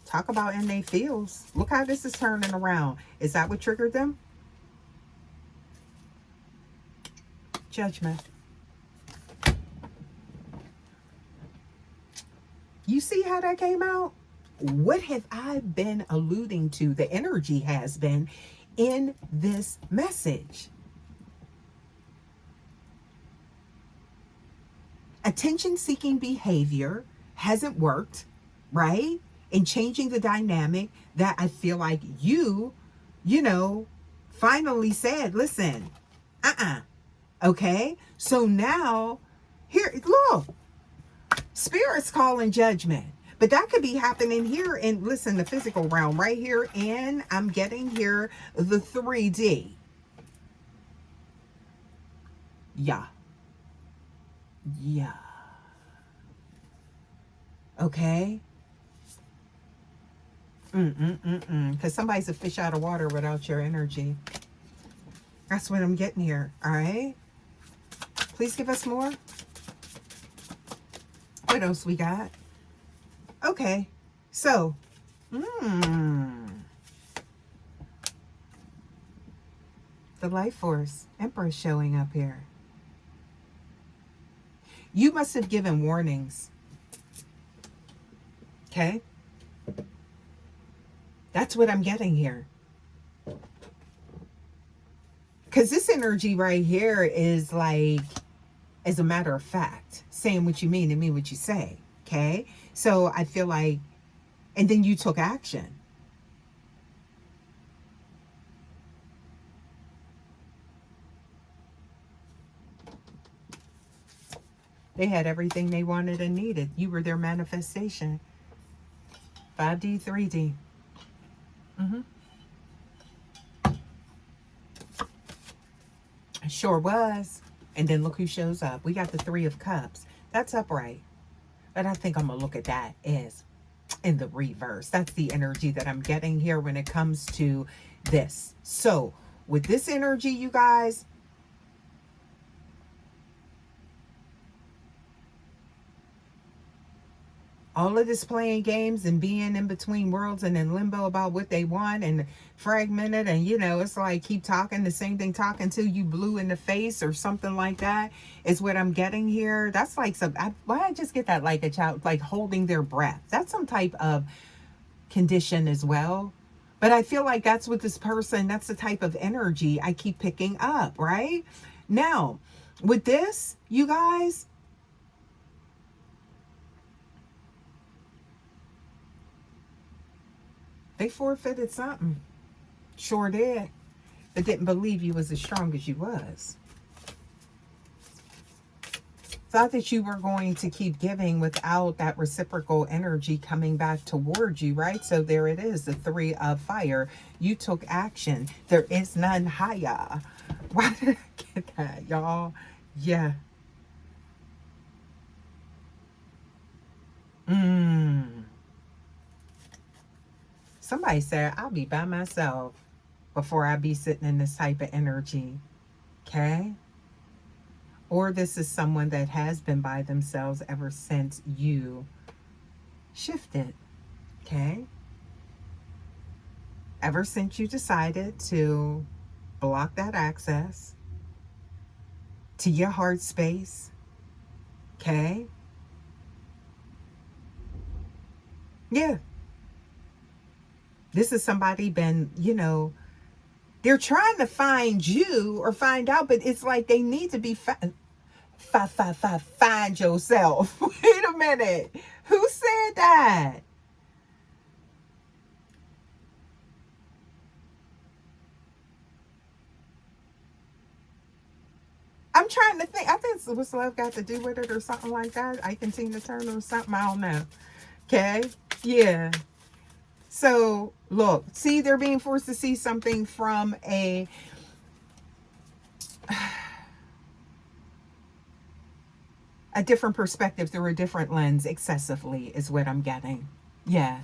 Talk about in they feels. Look how this is turning around. Is that what triggered them? Judgment. You see how that came out? What have I been alluding to? The energy has been in this message. Attention-seeking behavior hasn't worked, right? In changing the dynamic that I feel like you know, finally said, listen, okay? So now, here, look, Spirit's calling judgment. But that could be happening here in, listen, the physical realm right here. And I'm getting here the 3D. Yeah. Yeah. Okay. Because somebody's a fish out of water without your energy. That's what I'm getting here. All right. Please give us more. What else we got? Okay. So, the life force Empress showing up here. You must have given warnings. Okay. That's what I'm getting here. Because this energy right here is like, as a matter of fact, saying what you mean and mean what you say. Okay. So I feel like, and then you took action. They had everything they wanted and needed. You were their manifestation. 5D, 3D. Sure was. And then look who shows up. We got the 3 of Cups. That's upright. But I think I'm going to look at that as in the reverse. That's the energy that I'm getting here when it comes to this. So with this energy, you guys, all of this playing games and being in between worlds and in limbo about what they want and fragmented, and you know, it's like keep talking the same thing, talking till you blue in the face or something like that is what I'm getting here. That's like some, why I just get that like a child, like holding their breath. That's some type of condition as well. But I feel like that's what this person, that's the type of energy I keep picking up, right? Now, with this, you guys, they forfeited something. Sure did. But didn't believe you was as strong as you was. Thought that you were going to keep giving without that reciprocal energy coming back towards you, right? So there it is, the 3 of fire. You took action. There is none higher. Why did I get that, y'all? Yeah. Somebody said, I'll be by myself. before I be sitting in this type of energy. Okay? Or this is someone that has been by themselves ever since you shifted. Okay? Ever since you decided to block that access to your heart space. Okay? Yeah. This is somebody been, they're trying to find you or find out, but it's like they need to be find yourself. Wait a minute. Who said that? I'm trying to think. I think what's love got to do with it or something like that. I can seem to turn or something. I don't know. Okay. Yeah. So look, see, they're being forced to see something from a different perspective through a different lens excessively is what I'm getting. Yeah.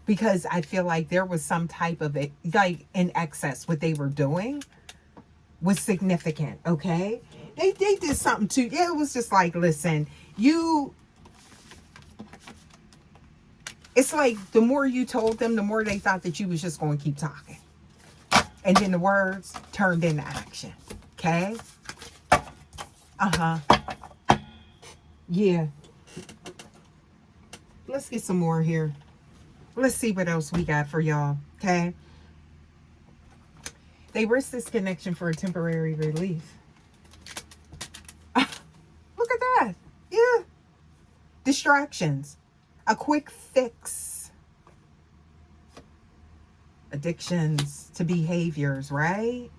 Because I feel like there was some type of it, like in excess, what they were doing was significant. Okay. They did something too. Yeah, it was just like, listen, it's like the more you told them, the more they thought that you was just going to keep talking. And then the words turned into action. Okay? Uh-huh. Yeah. Let's get some more here. Let's see what else we got for y'all. Okay? They risk this connection for a temporary relief. Look at that. Yeah. Distractions. A quick fix. Addictions to behaviors, right?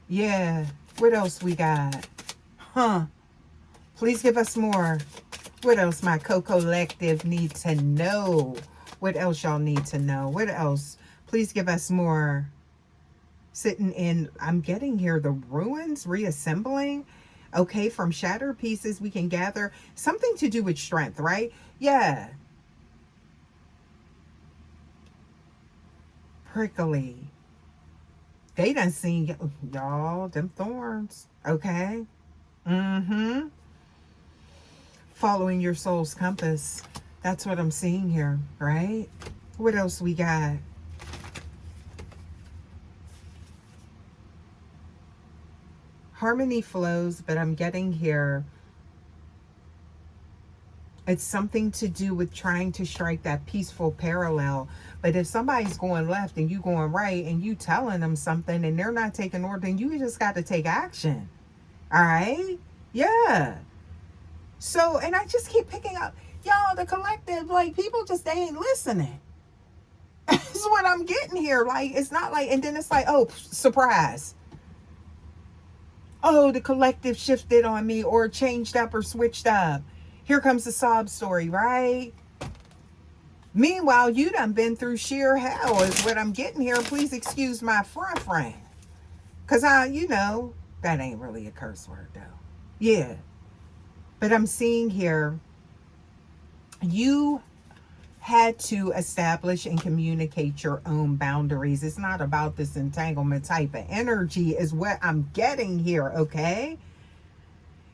Yeah. What else we got? Huh. Please give us more. What else my co-collective need to know? What else y'all need to know? What else? Please give us more. Sitting in, I'm getting here, the ruins, reassembling. Okay, from shattered pieces, we can gather something to do with strength, right? Yeah. Prickly. They done seen, y'all, them thorns. Okay. Mm-hmm. Following your soul's compass. That's what I'm seeing here, right? What else we got? Harmony flows, but I'm getting here. It's something to do with trying to strike that peaceful parallel. But if somebody's going left and you going right and you telling them something and they're not taking order, then you just got to take action. All right? Yeah. So, and I just keep picking up, y'all, the collective, like, people just, they ain't listening. That's what I'm getting here. Like, it's not like, and then it's like, oh, surprise. Oh, the collective shifted on me or changed up or switched up. Here comes the sob story, right? Meanwhile, you done been through sheer hell is what I'm getting here. Please excuse my friend. Because that ain't really a curse word, though. Yeah. But I'm seeing here, you had to establish and communicate your own boundaries. It's not about this entanglement type of energy is what I'm getting here, okay?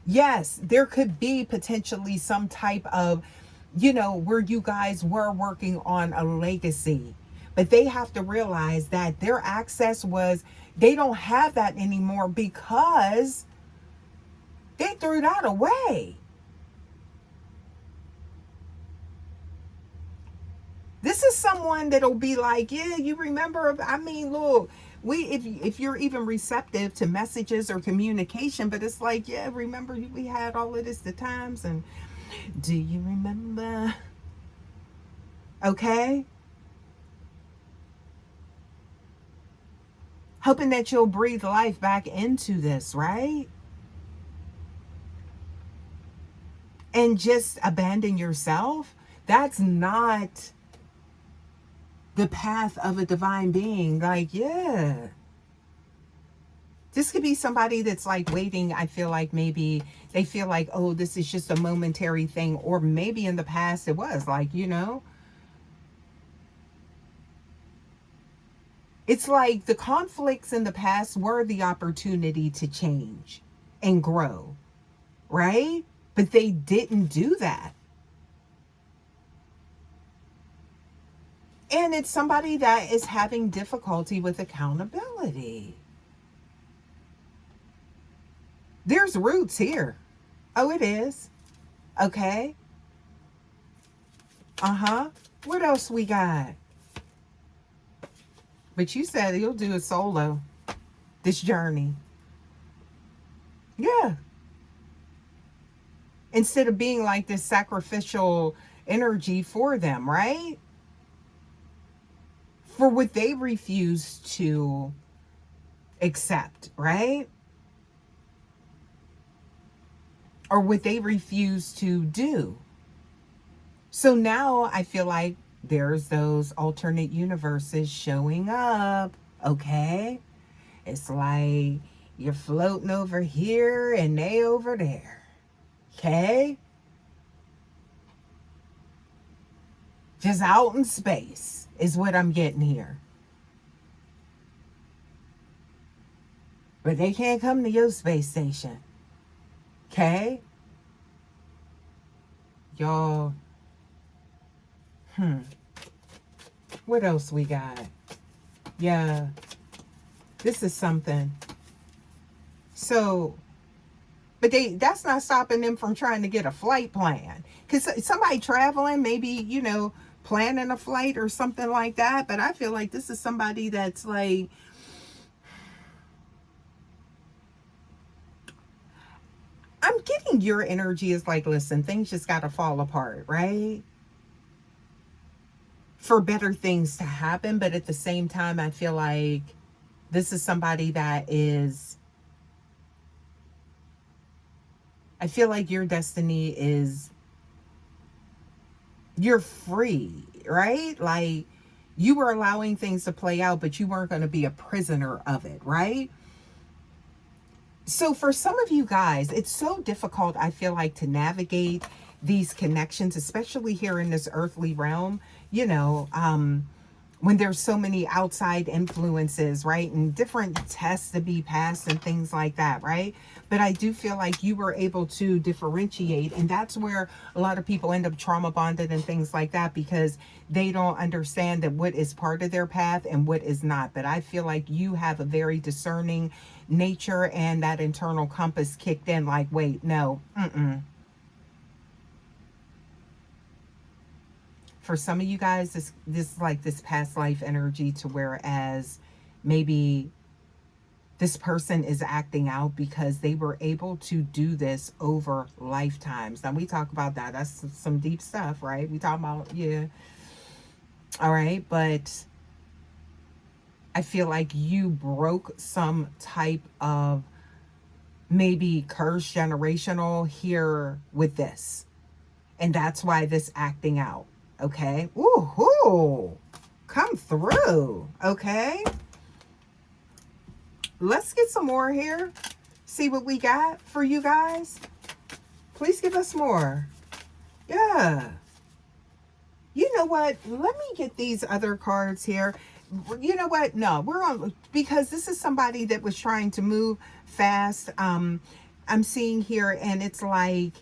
Yes, there could be potentially some type of, where you guys were working on a legacy. But they have to realize that their access they don't have that anymore because they threw that away. This is someone that'll be like, yeah, you remember, I mean, look, if you're even receptive to messages or communication, but it's like, yeah, remember we had all of this the times, and do you remember? Okay? Hoping that you'll breathe life back into this, right? And just abandon yourself. That's not the path of a divine being. Like, yeah. This could be somebody that's like waiting. I feel like maybe they feel like, oh, this is just a momentary thing. Or maybe in the past it was like, It's like the conflicts in the past were the opportunity to change and grow, right? But they didn't do that. And it's somebody that is having difficulty with accountability. There's roots here. Oh, it is. Okay. Uh-huh. What else we got? But you said you'll do it solo, this journey. Yeah. Instead of being like this sacrificial energy for them, right? For what they refuse to accept, right? Or what they refuse to do. So now I feel like there's those alternate universes showing up, okay? It's like you're floating over here and they over there, okay? Just out in space is what I'm getting here. But they can't come to your space station, okay? Y'all, what else we got? Yeah, this is something. So, but that's not stopping them from trying to get a flight plan. Because somebody traveling, maybe, planning a flight or something like that. But I feel like this is somebody that's like, I'm getting your energy is like, listen, things just got to fall apart, right? For better things to happen. But at the same time, I feel like this is somebody that is, I feel like your destiny is, you're free, right? Like you were allowing things to play out, but you weren't going to be a prisoner of it, right? So for some of you guys, it's so difficult, I feel like, to navigate these connections, especially here in this earthly realm, when there's so many outside influences, right? And different tests to be passed and things like that, right? But I do feel like you were able to differentiate. And that's where a lot of people end up trauma bonded and things like that, because they don't understand that what is part of their path and what is not. But I feel like you have a very discerning nature, and that internal compass kicked in like, wait, no, For some of you guys, this is like this past life energy, to whereas maybe this person is acting out because they were able to do this over lifetimes. Now we talk about that. That's some deep stuff, right? We talk about, yeah. All right. But I feel like you broke some type of maybe curse generational here with this. And that's why this acting out. Okay. Ooh, come through. Okay. Let's get some more here. See what we got for you guys. Please give us more. Yeah. You know what? Let me get these other cards here. You know what? No, we're on, because this is somebody that was trying to move fast. I'm seeing here, and it's like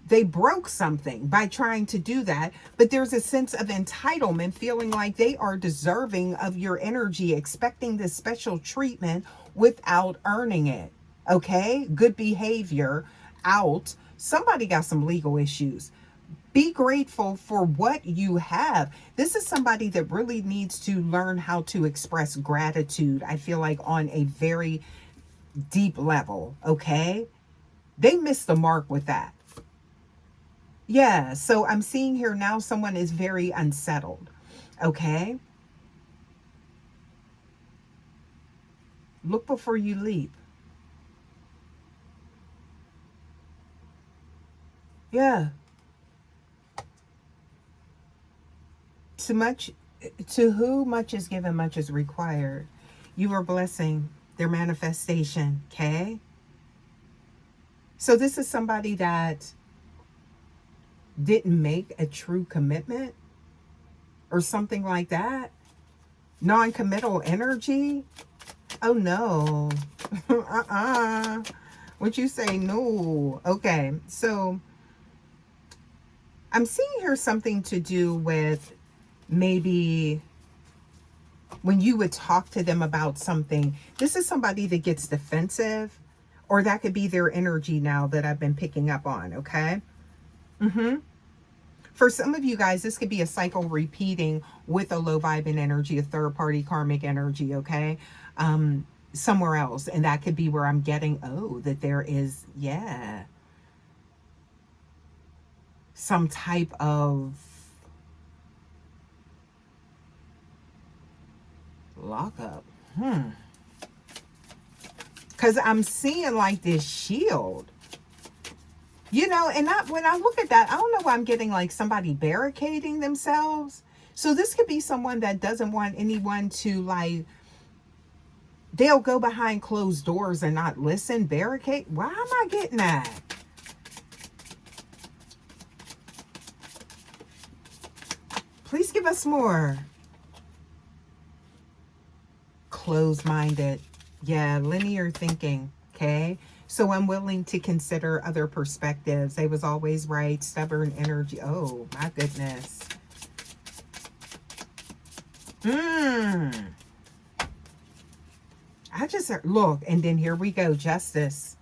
they broke something by trying to do that. But there's a sense of entitlement, feeling like they are deserving of your energy, expecting this special treatment without earning it. Okay? Good behavior out. Somebody got some legal issues. Be grateful for what you have. This is somebody that really needs to learn how to express gratitude, I feel like, on a very deep level. Okay? They missed the mark with that. Yeah, so I'm seeing here now someone is very unsettled. Okay? Look before you leap. Yeah. To who much is given, much is required. You are blessing their manifestation, okay? So this is somebody that didn't make a true commitment or something like that. Non-committal energy? Oh, no. What you say? No. Okay. So I'm seeing here something to do with maybe when you would talk to them about something. This is somebody that gets defensive, or that could be their energy now that I've been picking up on. Okay. For some of you guys, this could be a cycle repeating with a low vibing energy, a third party karmic energy, okay? Somewhere else. And that could be where I'm getting, oh, that there is, yeah, some type of lockup. Because I'm seeing like this shield. You know, and when I look at that, I don't know why I'm getting like somebody barricading themselves. So this could be someone that doesn't want anyone to like, they'll go behind closed doors and not listen, barricade. Why am I getting that? Please give us more. Closed-minded. Yeah, linear thinking. Okay. So unwilling to consider other perspectives. They was always right. Stubborn energy. Oh, my goodness. I just look, and then here we go. Justice.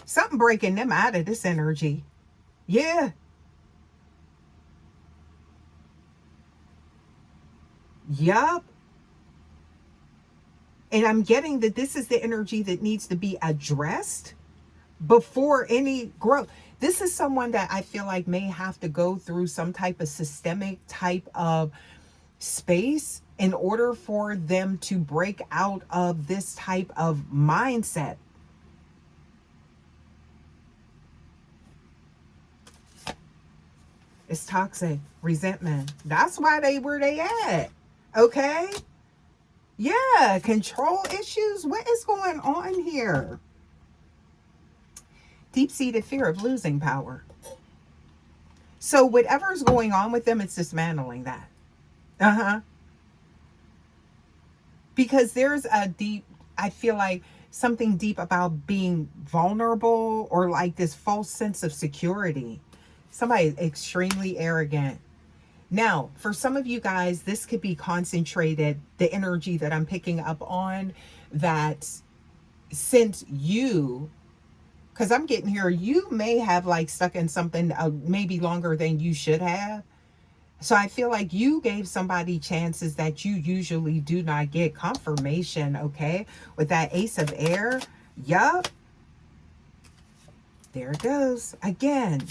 Something breaking them out of this energy. Yeah. Yup. And I'm getting that this is the energy that needs to be addressed before any growth. This is someone that I feel like may have to go through some type of systemic type of space in order for them to break out of this type of mindset. It's toxic resentment. That's why they where they at. Okay? Yeah, control issues. What is going on here? Deep-seated fear of losing power. So whatever's going on with them, it's dismantling that. Because there's a deep, I feel like something deep about being vulnerable, or like this false sense of security. Somebody extremely arrogant. Now, for some of you guys, this could be concentrated, the energy that I'm picking up on, that since you, because I'm getting here, you may have like stuck in something maybe longer than you should have. So I feel like you gave somebody chances that you usually do not get. Confirmation, okay? With that Ace of Air. Yup. There it goes. Again.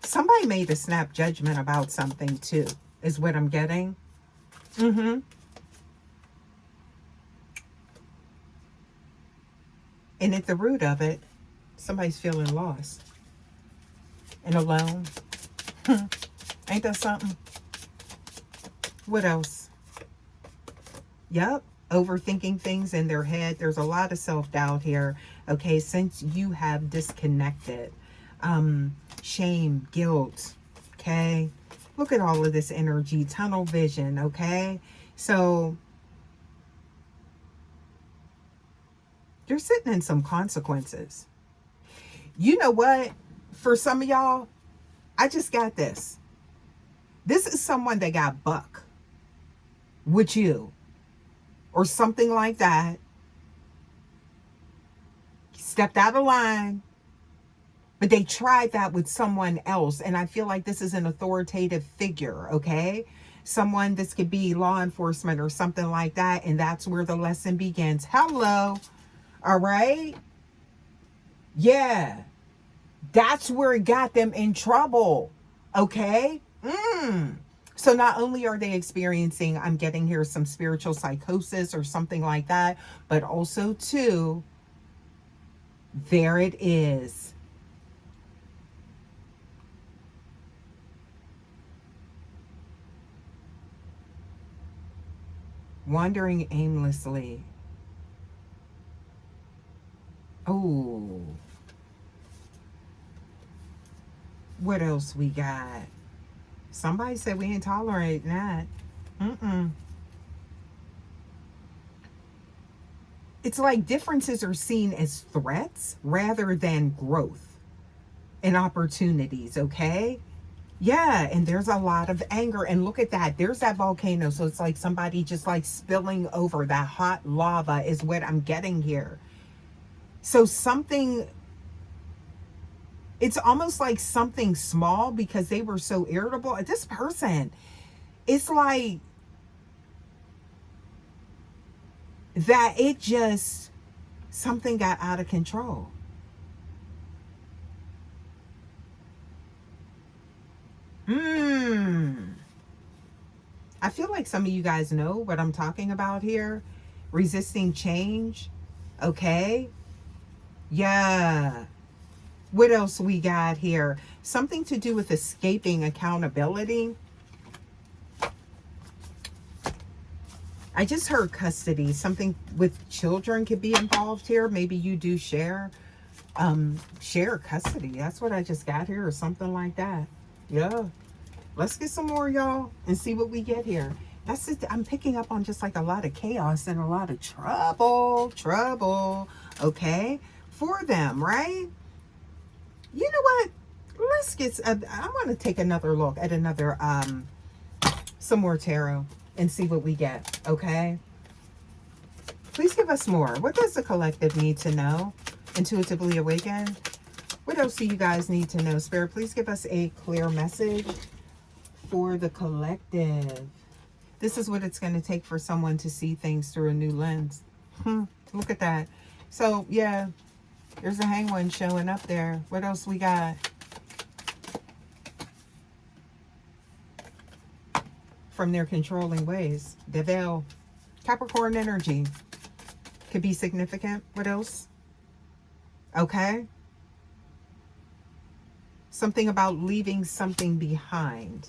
Somebody made a snap judgment about something too, is what I'm getting. And at the root of it, somebody's feeling lost and alone. Ain't that something? What else? Yep. Overthinking things in their head. There's a lot of self-doubt here. Okay, since you have disconnected. Shame, guilt. Okay. Look at all of this energy. Tunnel vision. Okay. So you're sitting in some consequences. You know what? For some of y'all, I just got this. This is someone that got buck with you or something like that. Stepped out of line, but they tried that with someone else. And I feel like this is an authoritative figure, okay? Someone, this could be law enforcement or something like that. And that's where the lesson begins. Hello. All right. Yeah. That's where it got them in trouble. Okay. So not only are they experiencing, I'm getting here, some spiritual psychosis or something like that, but also too, there it is. Wandering aimlessly. Oh. What else we got? Somebody said we ain't tolerating that. Mm-mm. It's like differences are seen as threats rather than growth and opportunities, okay? Yeah, and there's a lot of anger. And look at that. There's that volcano. So it's like somebody just like spilling over. That hot lava is what I'm getting here. So something, it's almost like something small because they were so irritable. This person, it's like that it just, something got out of control. I feel like some of you guys know what I'm talking about here. Resisting change. Okay. Yeah. What else we got here? Something to do with escaping accountability. I just heard custody. Something with children could be involved here. Maybe you do share custody. That's what I just got here, or something like that. Yeah. Let's get some more, y'all, and see what we get here. That's it. I'm picking up on just like a lot of chaos and a lot of trouble. Okay, for them, right? You know what? Let's get. I want to take another look at another some more tarot and see what we get. Okay. Please give us more. What does the collective need to know? Intuitively awakened. What else do you guys need to know? Spirit, please give us a clear message for the collective. This is what it's going to take for someone to see things through a new lens. Look at that. So, yeah, there's a hangman showing up there. What else we got? From their controlling ways. Devil. Capricorn energy. Could be significant. What else? Okay. Something about leaving something behind.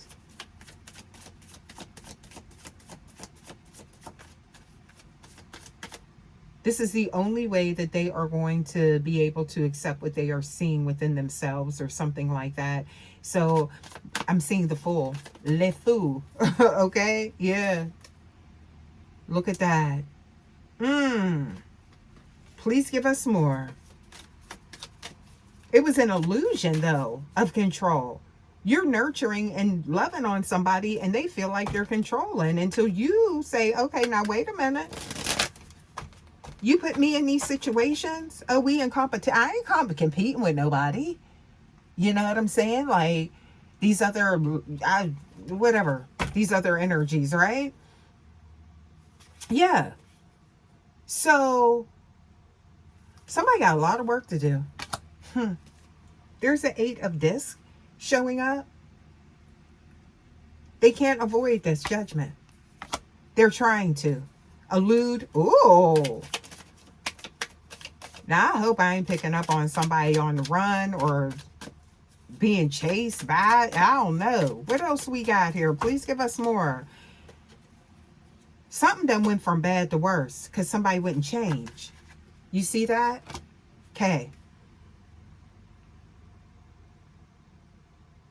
This is the only way that they are going to be able to accept what they are seeing within themselves or something like that. So I'm seeing the Fool. Le Fou. Okay? Yeah. Look at that. Please give us more. It was an illusion, though, of control. You're nurturing and loving on somebody and they feel like they're controlling until you say, okay, now wait a minute. You put me in these situations. Oh, we in competition. I ain't competing with nobody. You know what I'm saying? Like these other, whatever, these other energies, right? Yeah. So somebody got a lot of work to do. There's an 8 of discs showing up. They can't avoid this judgment. They're trying to elude. Ooh. Now, I hope I ain't picking up on somebody on the run or being chased by. I don't know. What else we got here? Please give us more. Something done went from bad to worse because somebody wouldn't change. You see that? Okay.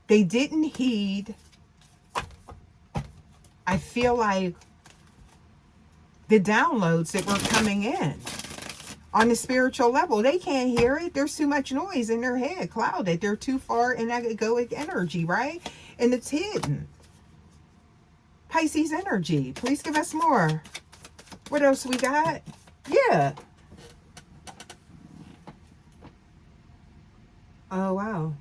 They didn't heed. I feel like the downloads that were coming in. On the spiritual level, they can't hear it. There's too much noise in their head, clouded. They're too far in egoic energy, right? And it's hidden. Pisces energy. Please give us more. What else we got? Yeah. Oh, wow.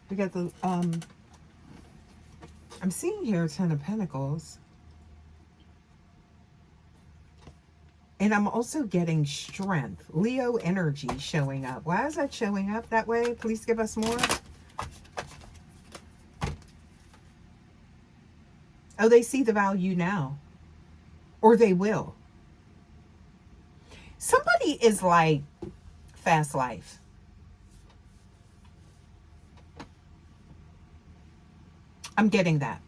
We got the, I'm seeing here 10 of Pentacles. And I'm also getting strength. Leo energy showing up. Why is that showing up that way? Please give us more. Oh, they see the value now. Or they will. Somebody is like fast life. I'm getting that.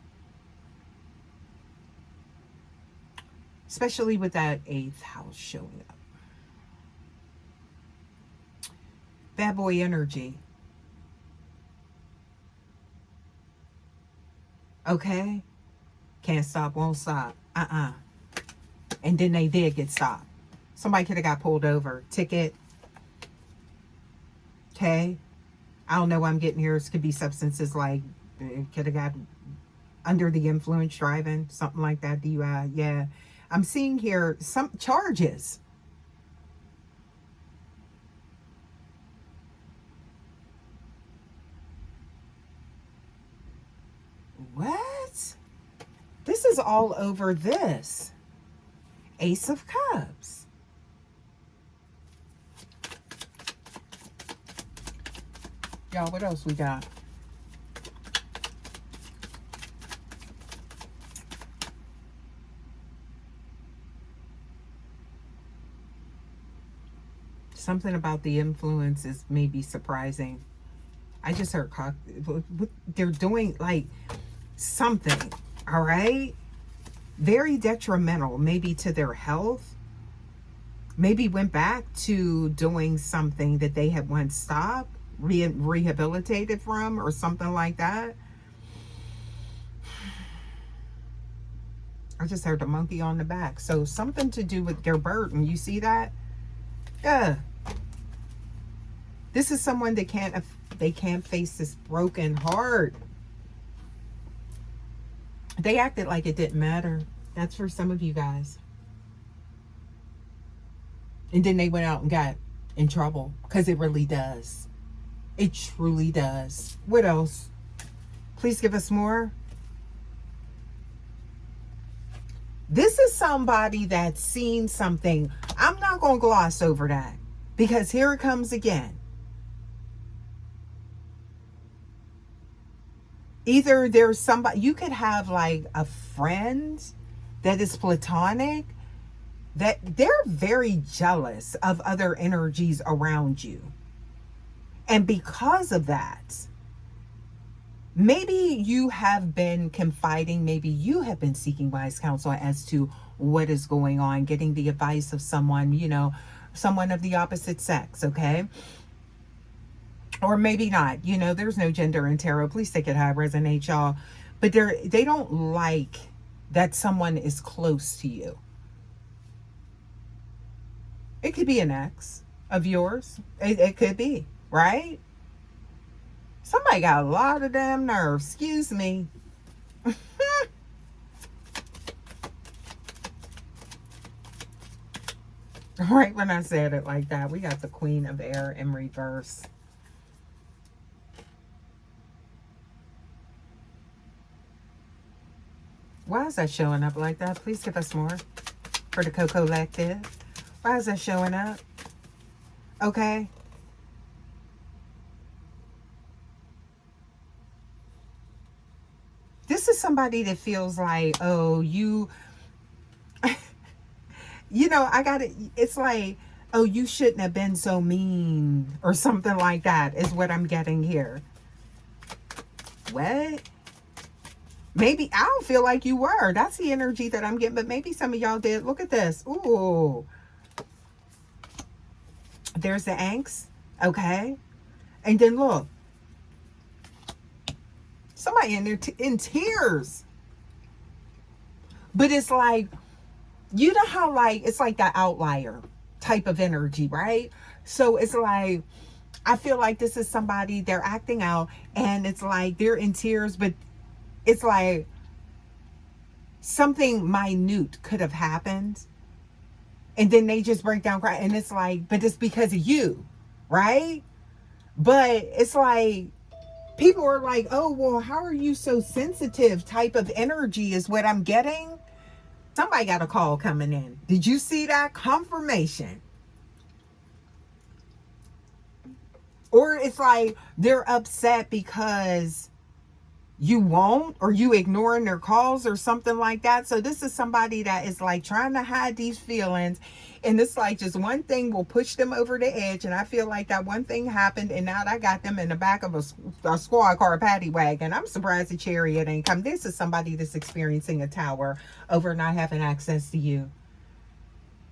Especially with that 8th house showing up. Bad boy energy. Okay? Can't stop, won't stop. And then they did get stopped. Somebody could have got pulled over. Ticket. Okay? I don't know what I'm getting here. It could be substances like, could have got under the influence driving, something like that. DUI. Yeah. I'm seeing here some charges. What? This is all over this. Ace of Cups. Y'all, what else we got? Something about the influence is maybe surprising. I just heard they're doing like something, all right? Very detrimental, maybe to their health. Maybe went back to doing something that they had once stopped, rehabilitated from, or something like that. I just heard a monkey on the back. So something to do with their burden. You see that? Yeah. This is someone that can't face this broken heart. They acted like it didn't matter. That's for some of you guys. And then they went out and got in trouble, because it really does. It truly does. What else? Please give us more. This is somebody that's seen something. I'm not going to gloss over that, because here it comes again. Either there's somebody, you could have like a friend that is platonic, that they're very jealous of other energies around you. And because of that, maybe you have been confiding, maybe you have been seeking wise counsel as to what is going on, getting the advice of someone, someone of the opposite sex, okay? Or maybe not, there's no gender in tarot. Please take it how it resonates, y'all. But they don't like that someone is close to you. It could be an ex of yours. It could be, right? Somebody got a lot of damn nerve. Excuse me. Right when I said it like that, we got the Queen of Air in reverse. Why is that showing up like that? Please give us more for the Coco Collective. Why is that showing up? Okay. This is somebody that feels like, oh, I got it. It's like, oh, you shouldn't have been so mean or something like that is what I'm getting here. What? Maybe I don't feel like you were. That's the energy that I'm getting, but maybe some of y'all did. Look at this. Ooh. There's the angst. Okay. And then look. Somebody in tears. But it's like, you know how like, it's like the outlier type of energy, right? So it's like, I feel like this is somebody, they're acting out and it's like they're in tears, but it's like something minute could have happened. And then they just break down crying. And it's like, but it's because of you, right? But it's like, people are like, oh, well, how are you so sensitive type of energy is what I'm getting. Somebody got a call coming in. Did you see that? Confirmation. Or it's like they're upset because you won't, or you ignoring their calls or something like that. So this is somebody that is like trying to hide these feelings, and it's like just one thing will push them over the edge. And I feel like that one thing happened, and now I got them in the back of a squad car paddy wagon. I'm surprised the chariot ain't come. This is somebody that's experiencing a tower over not having access to you.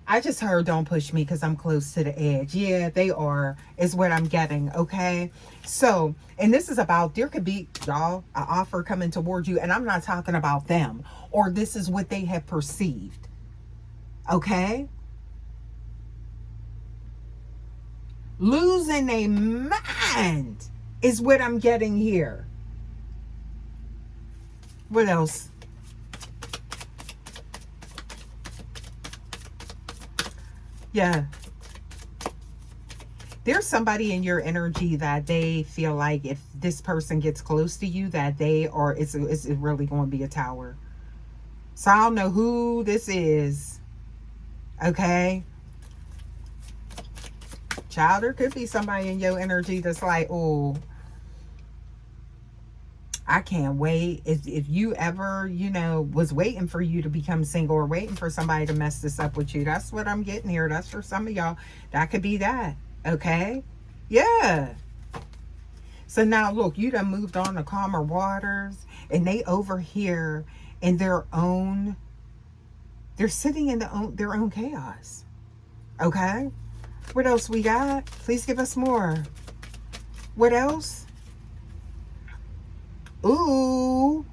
I just heard don't push me because I'm close to the edge. Yeah, they are, is what I'm getting. Okay. So, and this is about, there could be, y'all, an offer coming towards you, and I'm not talking about them, or this is what they have perceived. Okay. Losing a mind is what I'm getting here. What else? Yeah. There's somebody in your energy that they feel like if this person gets close to you, that they are, it's really going to be a tower. So I don't know who this is. Okay. Child, there could be somebody in your energy that's like, oh, I can't wait. If you ever, was waiting for you to become single or waiting for somebody to mess this up with you, that's what I'm getting here. That's for some of y'all. That could be that. Okay. Yeah. So now look, you done moved on to calmer waters, and they over here in their own, they're sitting in their own chaos. Okay. What else we got? Please give us more. What else? Ooh.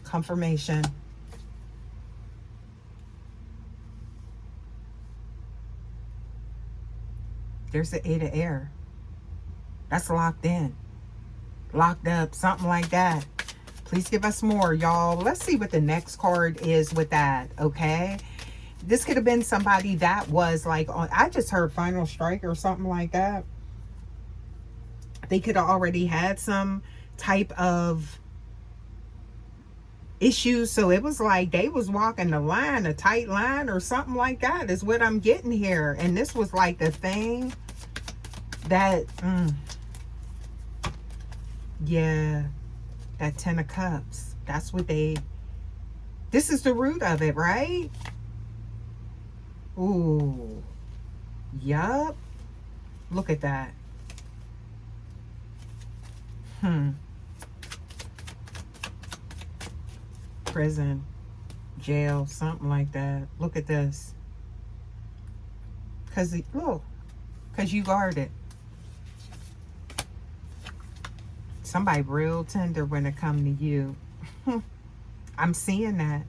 Confirmation. There's the 8 of air. That's locked in. Locked up. Something like that. Please give us more, y'all. Let's see what the next card is with that. Okay. This could have been somebody that was like on, I just heard final strike or something like that. They could have already had some type of issues. So it was like they was walking the line, a tight line or something like that is what I'm getting here. And this was like the thing that, yeah, that 10 of Cups. That's what this is the root of it, right? Ooh. Yup. Look at that. Prison, jail, something like that. Look at this. Because you guard it. Somebody real tender when it come to you. I'm seeing that.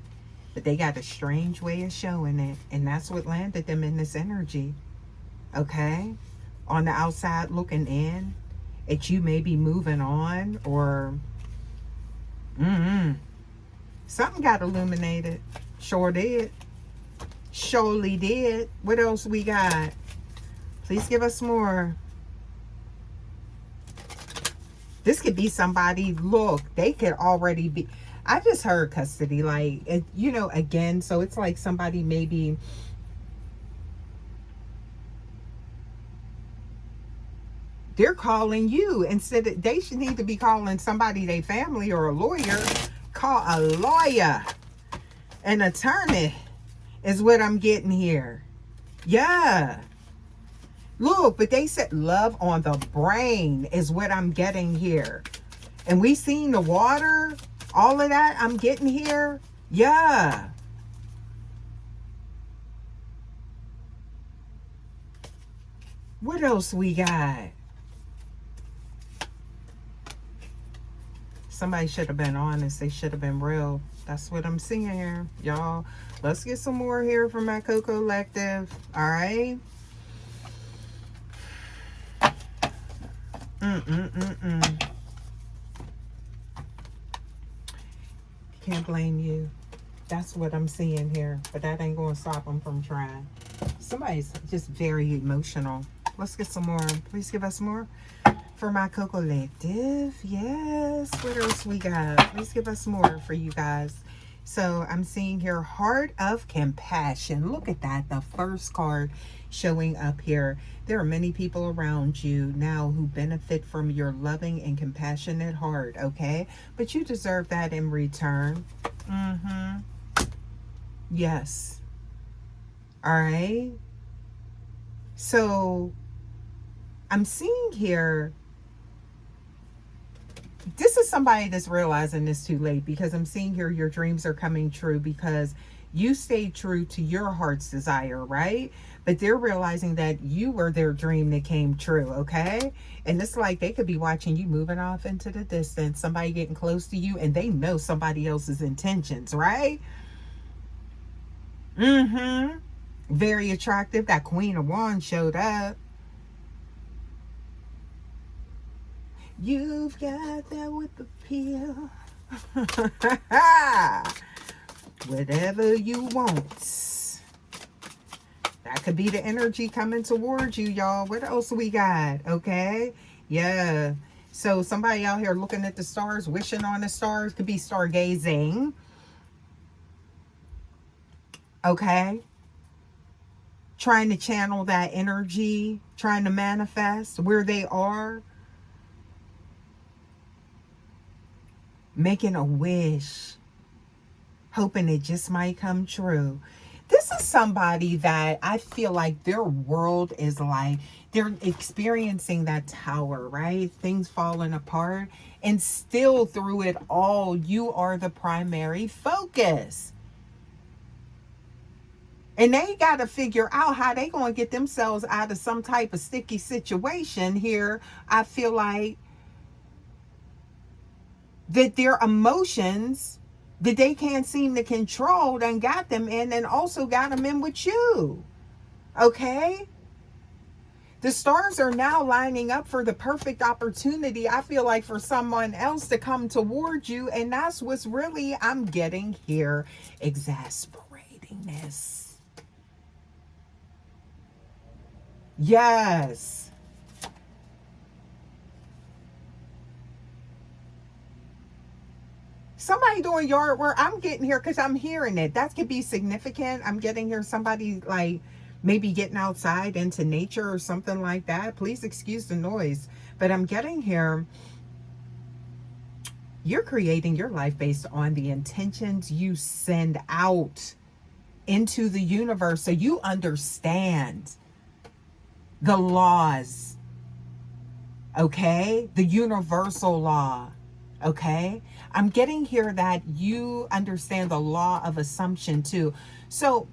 But they got a strange way of showing it. And that's what landed them in this energy. Okay? On the outside looking in. That you may be moving on. Or something got illuminated. Sure did. Surely did. What else we got? Please give us more. This could be somebody, look, they could already be, I just heard custody, like, again, so it's like somebody maybe, they're calling you instead of, they should need to be calling somebody, their family or a lawyer. Call a lawyer. An attorney is what I'm getting here. Yeah. Look, but they said love on the brain is what I'm getting here. And we seen the water, all of that I'm getting here. Yeah. What else we got? Somebody should have been honest. They should have been real. That's what I'm seeing here, y'all. Let's get some more here from my Coco Collective. All right. Can't blame you. That's what I'm seeing here. But that ain't going to stop them from trying. Somebody's just very emotional. Let's get some more. Please give us more for my Coco Collective. Yes. What else we got? Please give us more for you guys. So I'm seeing here Heart of Compassion. Look at that. The first card showing up here. There are many people around you now who benefit from your loving and compassionate heart, okay? But you deserve that in return. Yes. All right. So I'm seeing here, this is somebody that's realizing this too late, because I'm seeing here your dreams are coming true because You stayed true to your heart's desire, right? But they're realizing that you were their dream that came true, okay? And it's like they could be watching you moving off into the distance, somebody getting close to you, and they know somebody else's intentions, right? Mm-hmm. Very attractive. That Queen of Wands showed up. You've got that with the pill. Whatever you want. That could be the energy coming towards you, y'all. What else we got? Okay. Yeah. So somebody out here looking at the stars, wishing on the stars, could be stargazing. Okay. Trying to channel that energy, trying to manifest where they are. Making a wish, hoping it just might come true. This is somebody that I feel like their world is like they're experiencing that tower, right? Things falling apart, and still through it all, you are the primary focus. And they got to figure out how they going to get themselves out of some type of sticky situation here. I feel like that their emotions that they can't seem to control done got them in, and also got them in with you. Okay? The stars are now lining up for the perfect opportunity, I feel like, for someone else to come towards you. And that's what's really, I'm getting here, exasperatingness. Yes. Somebody doing yard work. I'm getting here because I'm hearing it. That could be significant. I'm getting here somebody like maybe getting outside into nature or something like that. Please excuse the noise. But I'm getting here. You're creating your life based on the intentions you send out into the universe. So you understand the laws. Okay? The universal law. Okay? I'm getting here that you understand the law of assumption too. So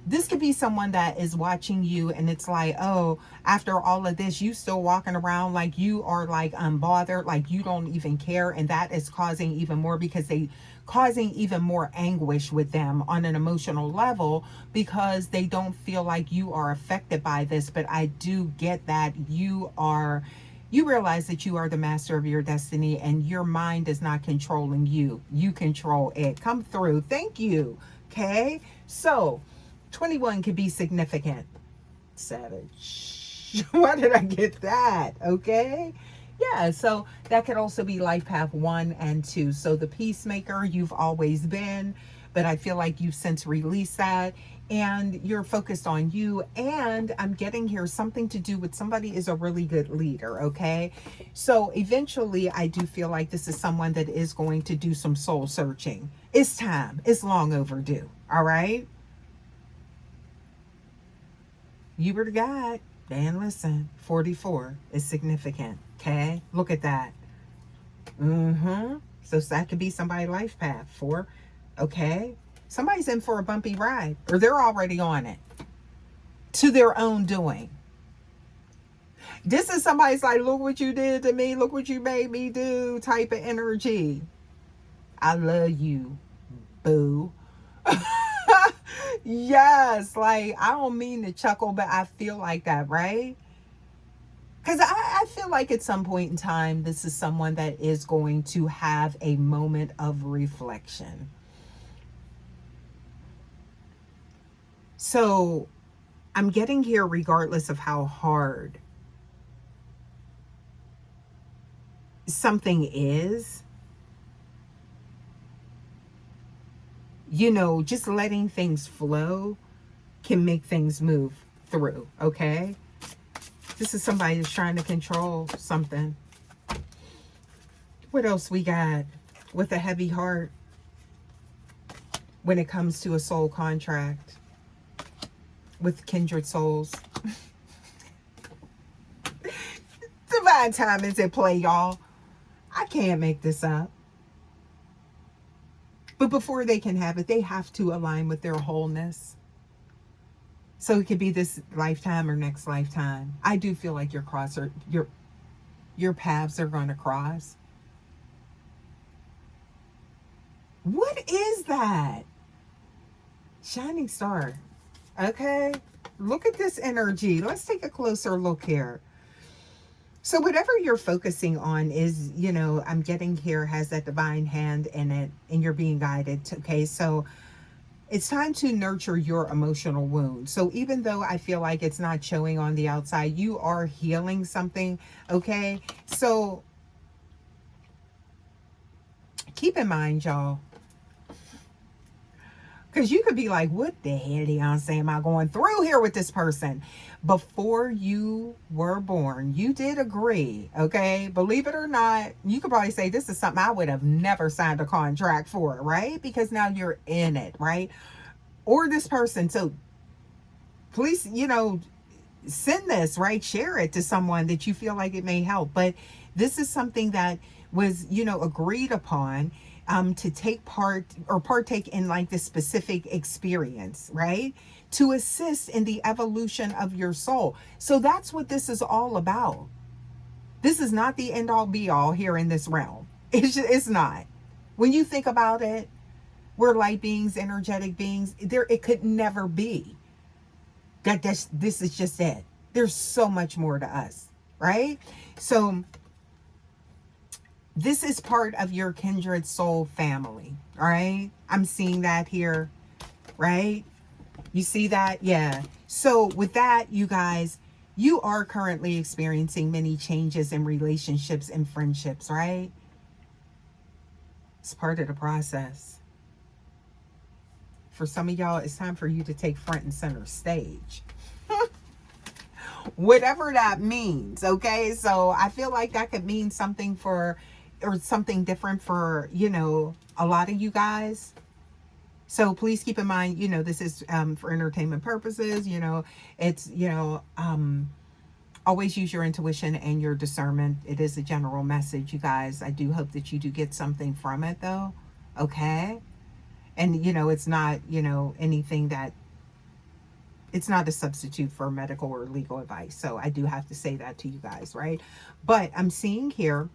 this could be someone that is watching you, and it's like, oh, after all of this, you still walking around like you are like unbothered, like you don't even care. And that is causing even more, because they causing even more anguish with them on an emotional level, because they don't feel like you are affected by this. But I do get that you realize that you are the master of your destiny, and your mind is not controlling you. You control it. Come through. Thank you. Okay. So 21 could be significant. Savage. Why did I get that? Okay. Yeah, so that could also be life path 1 and 2. So the peacemaker you've always been, but I feel like you've since released that, and you're focused on you. And I'm getting here something to do with somebody is a really good leader. Okay. So eventually I do feel like this is someone that is going to do some soul searching. It's time. It's long overdue. All right. You were the guide. And listen, 44 is significant. Okay. Look at that. So that could be somebody's life path. 4. Okay. Somebody's in for a bumpy ride, or they're already on it to their own doing. This is somebody's like, look what you did to me. Look what you made me do type of energy. I love you, boo. Yes, like, I don't mean to chuckle, but I feel like that, right? Because I feel like at some point in time, this is someone that is going to have a moment of reflection. So I'm getting here, regardless of how hard something is, just letting things flow can make things move through. Okay. This is somebody that's trying to control something. What else we got with a heavy heart when it comes to a soul contract with kindred souls? Divine timing's at play, y'all. I can't make this up. But before they can have it, they have to align with their wholeness. So it could be this lifetime or next lifetime. I do feel like your paths are going to cross. What is that? Shining star. Okay. Look at this energy. Let's take a closer look here. So whatever you're focusing on is, I'm getting here has that divine hand in it, and you're being guided. Okay. So it's time to nurture your emotional wound. So even though I feel like it's not showing on the outside, you are healing something. Okay. So keep in mind, y'all, because you could be like, what the hell, Beyonce, am I going through here with this person? Before you were born, you did agree, okay? Believe it or not, you could probably say this is something I would have never signed a contract for, right? Because now you're in it, right? Or this person. So please, send this, right? Share it to someone that you feel like it may help. But this is something that was, agreed upon, to take part or partake in like this specific experience, right? To assist in the evolution of your soul. So that's what this is all about. This is not the end all be all here in this realm. It's not. When you think about it, we're light beings, energetic beings. It could never be. This is just it. There's so much more to us, right? So this is part of your kindred soul family, all right? I'm seeing that here, right? You see that? Yeah. So with that, you guys, you are currently experiencing many changes in relationships and friendships, right? It's part of the process. For some of y'all, it's time for you to take front and center stage. Whatever that means, okay? So I feel like that could mean something or something different for, a lot of you guys. So please keep in mind, this is for entertainment purposes, it's, always use your intuition and your discernment. It is a general message, you guys. I do hope that you do get something from it, though, okay? And, it's not, anything that, it's not a substitute for medical or legal advice. So I do have to say that to you guys, right? But I'm seeing here,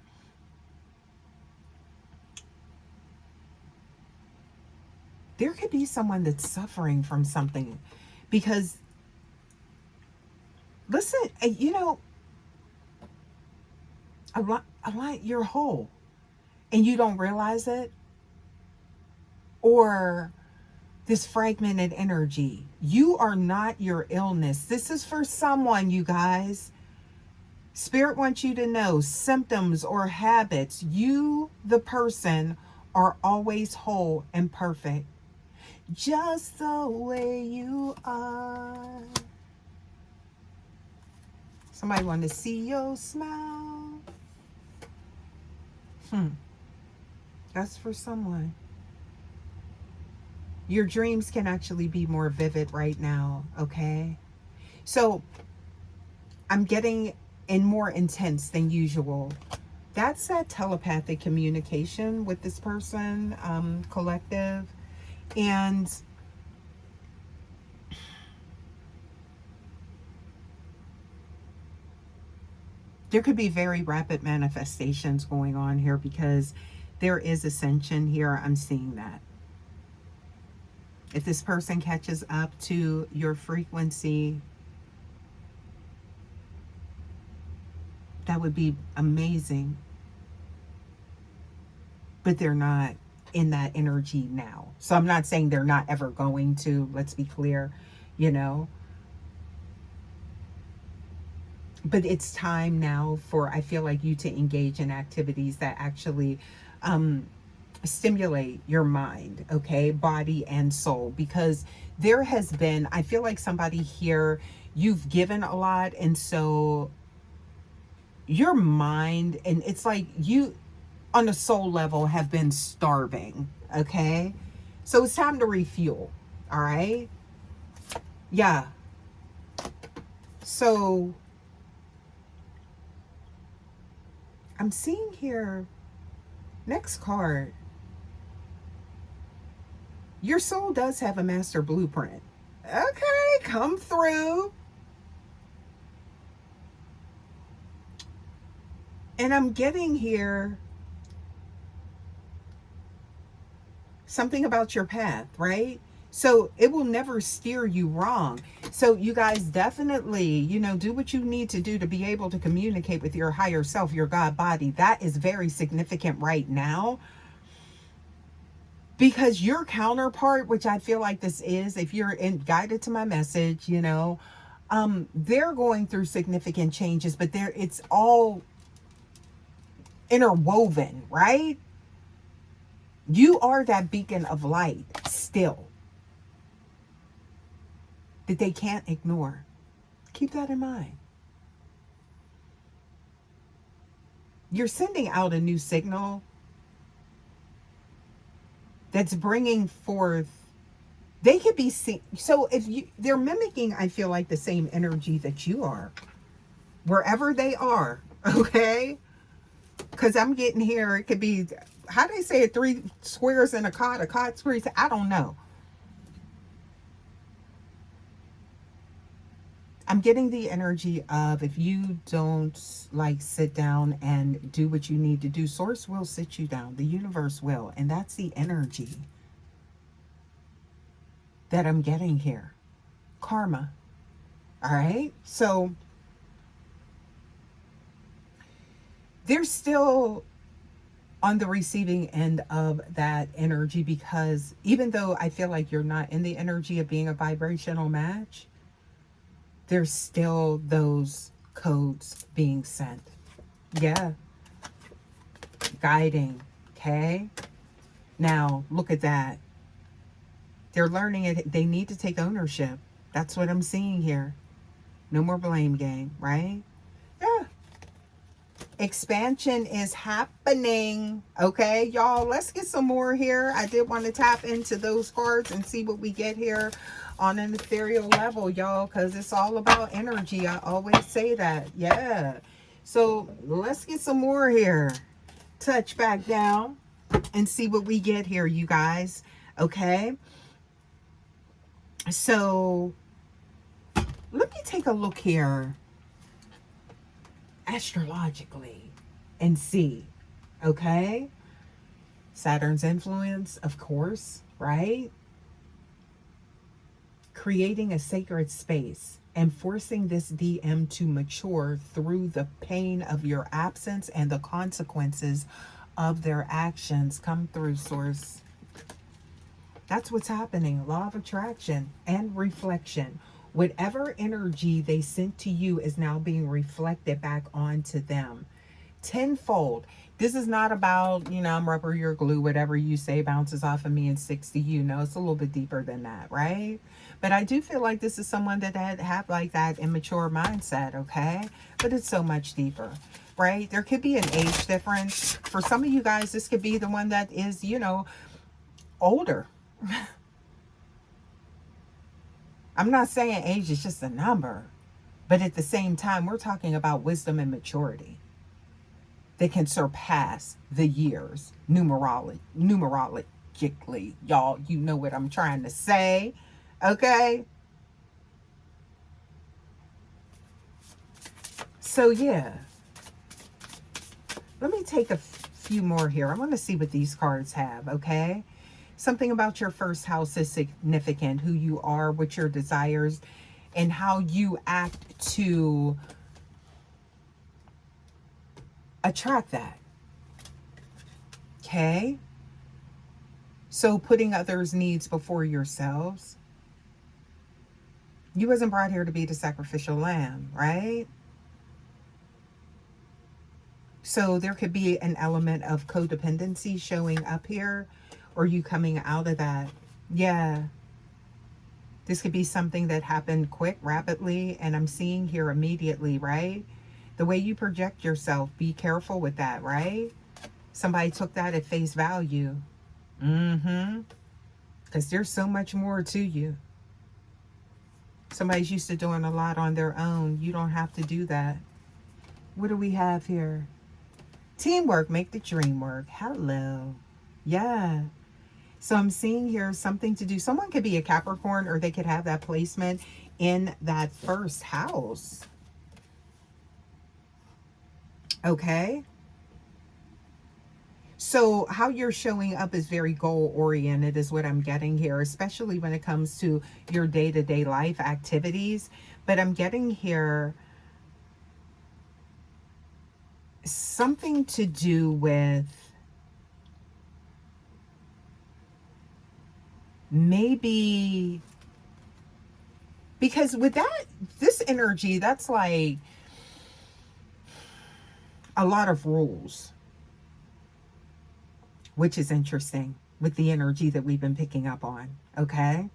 there could be someone that's suffering from something because, listen, a lot, you're whole and you don't realize it, or this fragmented energy. You are not your illness. This is for someone, you guys. Spirit wants you to know symptoms or habits. You, the person, are always whole and perfect. Just the way you are. Somebody want to see your smile. That's for someone. Your dreams can actually be more vivid right now, okay? So I'm getting in more intense than usual. That's that telepathic communication with this person, collective. And there could be very rapid manifestations going on here because there is ascension here. I'm seeing that. If this person catches up to your frequency, that would be amazing. But they're not in that energy now. So I'm not saying they're not ever going to, let's be clear, But it's time now for, I feel like, you to engage in activities that actually stimulate your mind, okay, body and soul, because there has been, I feel like somebody here, you've given a lot, and so your mind, and it's like you on a soul level have been starving, okay? So it's time to refuel, all right? Yeah. So I'm seeing here, next card, Your soul does have a master blueprint. Okay, come through. And I'm getting here something about your path, right? So it will never steer you wrong. So you guys definitely, do what you need to do to be able to communicate with your higher self, your God body. That is very significant right now, because your counterpart, which I feel like this is, if you're guided to my message, they're going through significant changes, but it's all interwoven, right? You are that beacon of light still that they can't ignore. Keep that in mind. You're sending out a new signal that's bringing forth, they could be seen. So they're mimicking, I feel like, the same energy that you are, wherever they are, okay? Because I'm getting here, it could be, how do they say it, 3 squares in a cot squares, I don't know. I'm getting the energy of, if you don't like sit down and do what you need to do, source will sit you down. The universe will. And that's the energy that I'm getting here. Karma. All right. So they're still on the receiving end of that energy, because even though I feel like you're not in the energy of being a vibrational match, there's still those codes being sent. Yeah. Guiding. Okay. Now, look at that. They're learning it. They need to take ownership. That's what I'm seeing here. No more blame game, right? Yeah. Expansion is happening. Okay, y'all. Let's get some more here. I did want to tap into those cards and see what we get here on an ethereal level, y'all, because it's all about energy. I always say that. Yeah. So let's get some more here. Touch back down and see what we get here, you guys. Okay. So let me take a look here astrologically and see. Okay. Saturn's influence, of course, right? Creating a sacred space and forcing this DM to mature through the pain of your absence and the consequences of their actions. Come through, source. That's what's happening. Law of attraction and reflection. Whatever energy they sent to you is now being reflected back onto them tenfold. This is not about, I'm rubber, you're glue, whatever you say bounces off of me and sticks to you. No, it's a little bit deeper than that, right? But I do feel like this is someone that have like that immature mindset, okay? But it's so much deeper, right? There could be an age difference. For some of you guys, this could be the one that is, older. I'm not saying age is just a number, but at the same time, we're talking about wisdom and maturity. They can surpass the years numerologically. Y'all, you know what I'm trying to say. Okay? So, yeah. Let me take a few more here. I want to see what these cards have, okay? Something about your first house is significant. Who you are, what your desires, and how you act to attract that. Okay? So putting others' needs before yourselves. You wasn't brought here to be the sacrificial lamb, right? So there could be an element of codependency showing up here, or you coming out of that. Yeah. This could be something that happened quick, rapidly, and I'm seeing here immediately, right? The way you project yourself, be careful with that, right? Somebody took that at face value. Because there's so much more to you. Somebody's used to doing a lot on their own. You don't have to do that. What do we have here? Teamwork, make the dream work. Hello. Yeah. So I'm seeing here something to do. Someone could be a Capricorn, or they could have that placement in that first house. Okay. So how you're showing up is very goal oriented is what I'm getting here, especially when it comes to your day-to-day life activities. But I'm getting here something to do with maybe, because with that, this energy, that's like a lot of rules, which is interesting with the energy that we've been picking up on. Okay.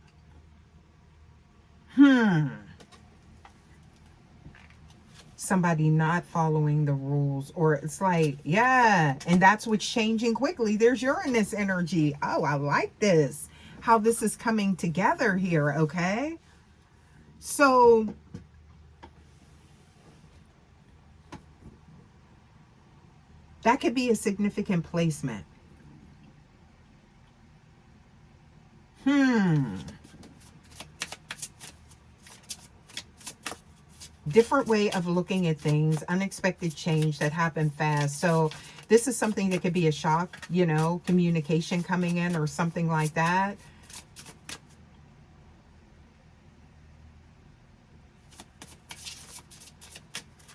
Somebody not following the rules, or it's like, yeah, and that's what's changing quickly. There's Uranus energy. Oh, I like this, how this is coming together here. Okay. So that could be a significant placement. Different way of looking at things, unexpected change that happened fast. So this is something that could be a shock, you know, communication coming in or something like that.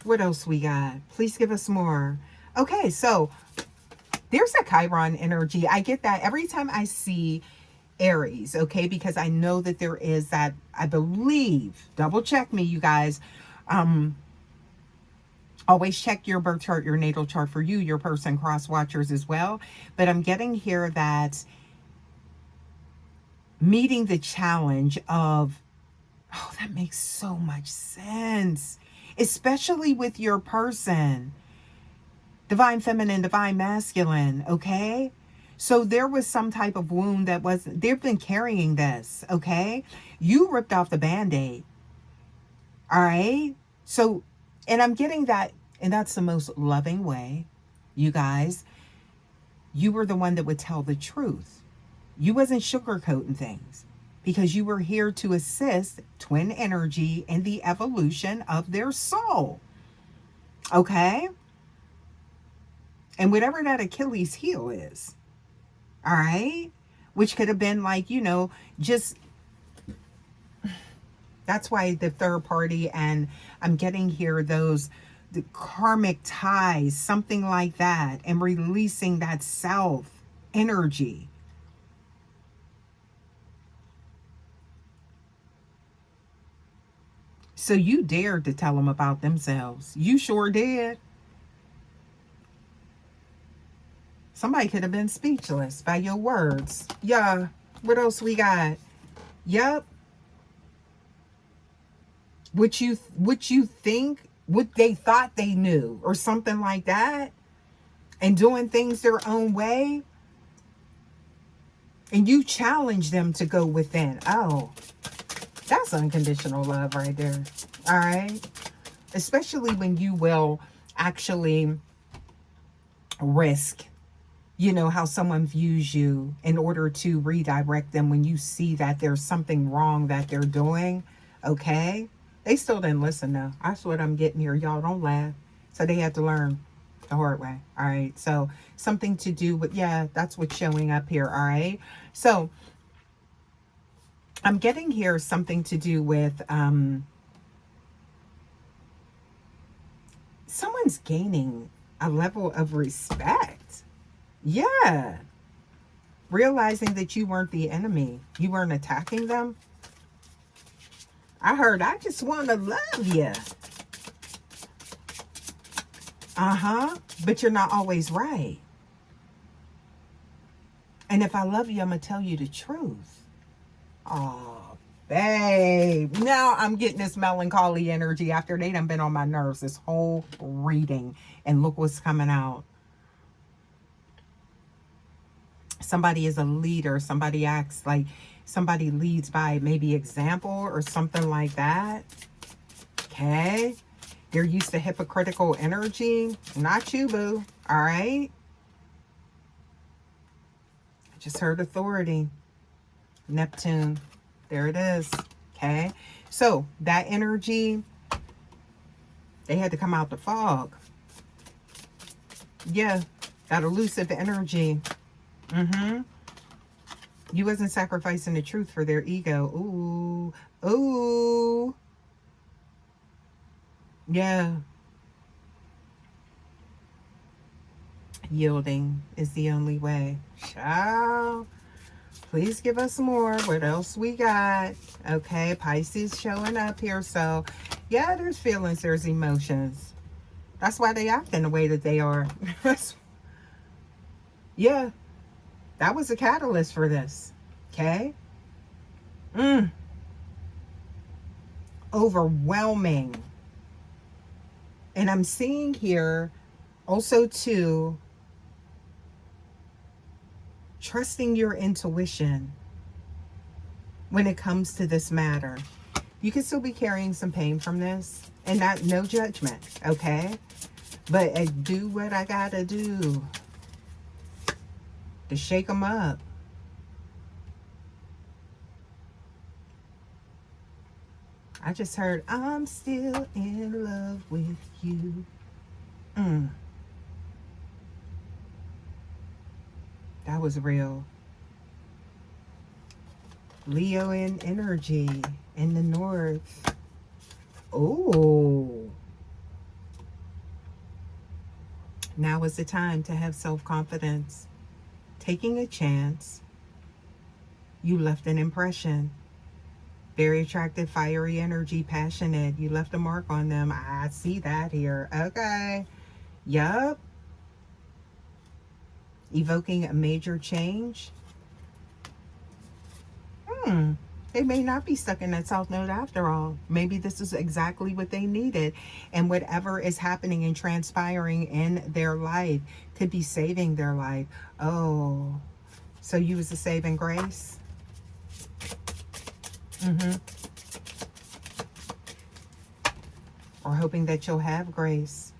What else we got? Please give us more. Okay, so there's a Chiron energy. I get that every time I see Aries, okay, because I know that there is that, I believe, double check me, you guys. Always check your birth chart, your natal chart for you, your person, cross watchers as well. But I'm getting here that meeting the challenge of, oh, that makes so much sense, especially with your person, divine feminine, divine masculine, okay? So there was some type of wound that was, they've been carrying this, okay? You ripped off the Band-Aid, all right? So, and I'm getting that, and that's the most loving way, you guys. You were the one that would tell the truth. You wasn't sugarcoating things, because you were here to assist twin energy in the evolution of their soul, okay? And whatever that Achilles heel is, all right? Which could have been like, you know, just, that's why the third party, and I'm getting here those, the karmic ties, something like that, and releasing that self energy. So you dared to tell them about themselves. You sure did. Somebody could have been speechless by your words. Yeah. What else we got? Yep. What you think, what they thought they knew, or something like that, and doing things their own way. And you challenge them to go within. Oh, that's unconditional love right there. All right. Especially when you will actually risk, you know, how someone views you in order to redirect them when you see that there's something wrong that they're doing. Okay. They still didn't listen though. That's what I'm getting here. Y'all don't laugh. So they had to learn the hard way. All right. So something to do with, yeah, that's what's showing up here. All right. So I'm getting here something to do with someone's gaining a level of respect. Yeah. Realizing that you weren't the enemy. You weren't attacking them. I heard, I just want to love you. But you're not always right. And if I love you, I'm going to tell you the truth. Oh, babe. Now I'm getting this melancholy energy after they done been on my nerves this whole reading. And look what's coming out. Somebody is a leader. Somebody acts like, somebody leads by maybe example or something like that. Okay. They're used to hypocritical energy. Not you, boo. All right. Just heard authority. Neptune. There it is. Okay. So that energy, they had to come out the fog. Yeah. That elusive energy. You wasn't sacrificing the truth for their ego. Ooh. Ooh. Yeah. Yielding is the only way. Ciao. Please give us more. What else we got? Okay, Pisces showing up here. So, yeah, there's feelings, there's emotions. That's why they act in the way that they are. Yeah, that was a catalyst for this. Okay? Overwhelming. And I'm seeing here also, too, trusting your intuition when it comes to this matter. You can still be carrying some pain from this, and not no judgment, okay? But I do what I gotta do to shake them up. I just heard, I'm still in love with you. That was real. Leo in energy in the north. Oh. Now is the time to have self-confidence. Taking a chance. You left an impression. Very attractive, fiery energy, passionate. You left a mark on them. I see that here. Okay. Yup. Evoking a major change. They may not be stuck in that South Node after all. Maybe this is exactly what they needed. And whatever is happening and transpiring in their life could be saving their life. Oh, so you was a saving grace? Or hoping that you'll have grace.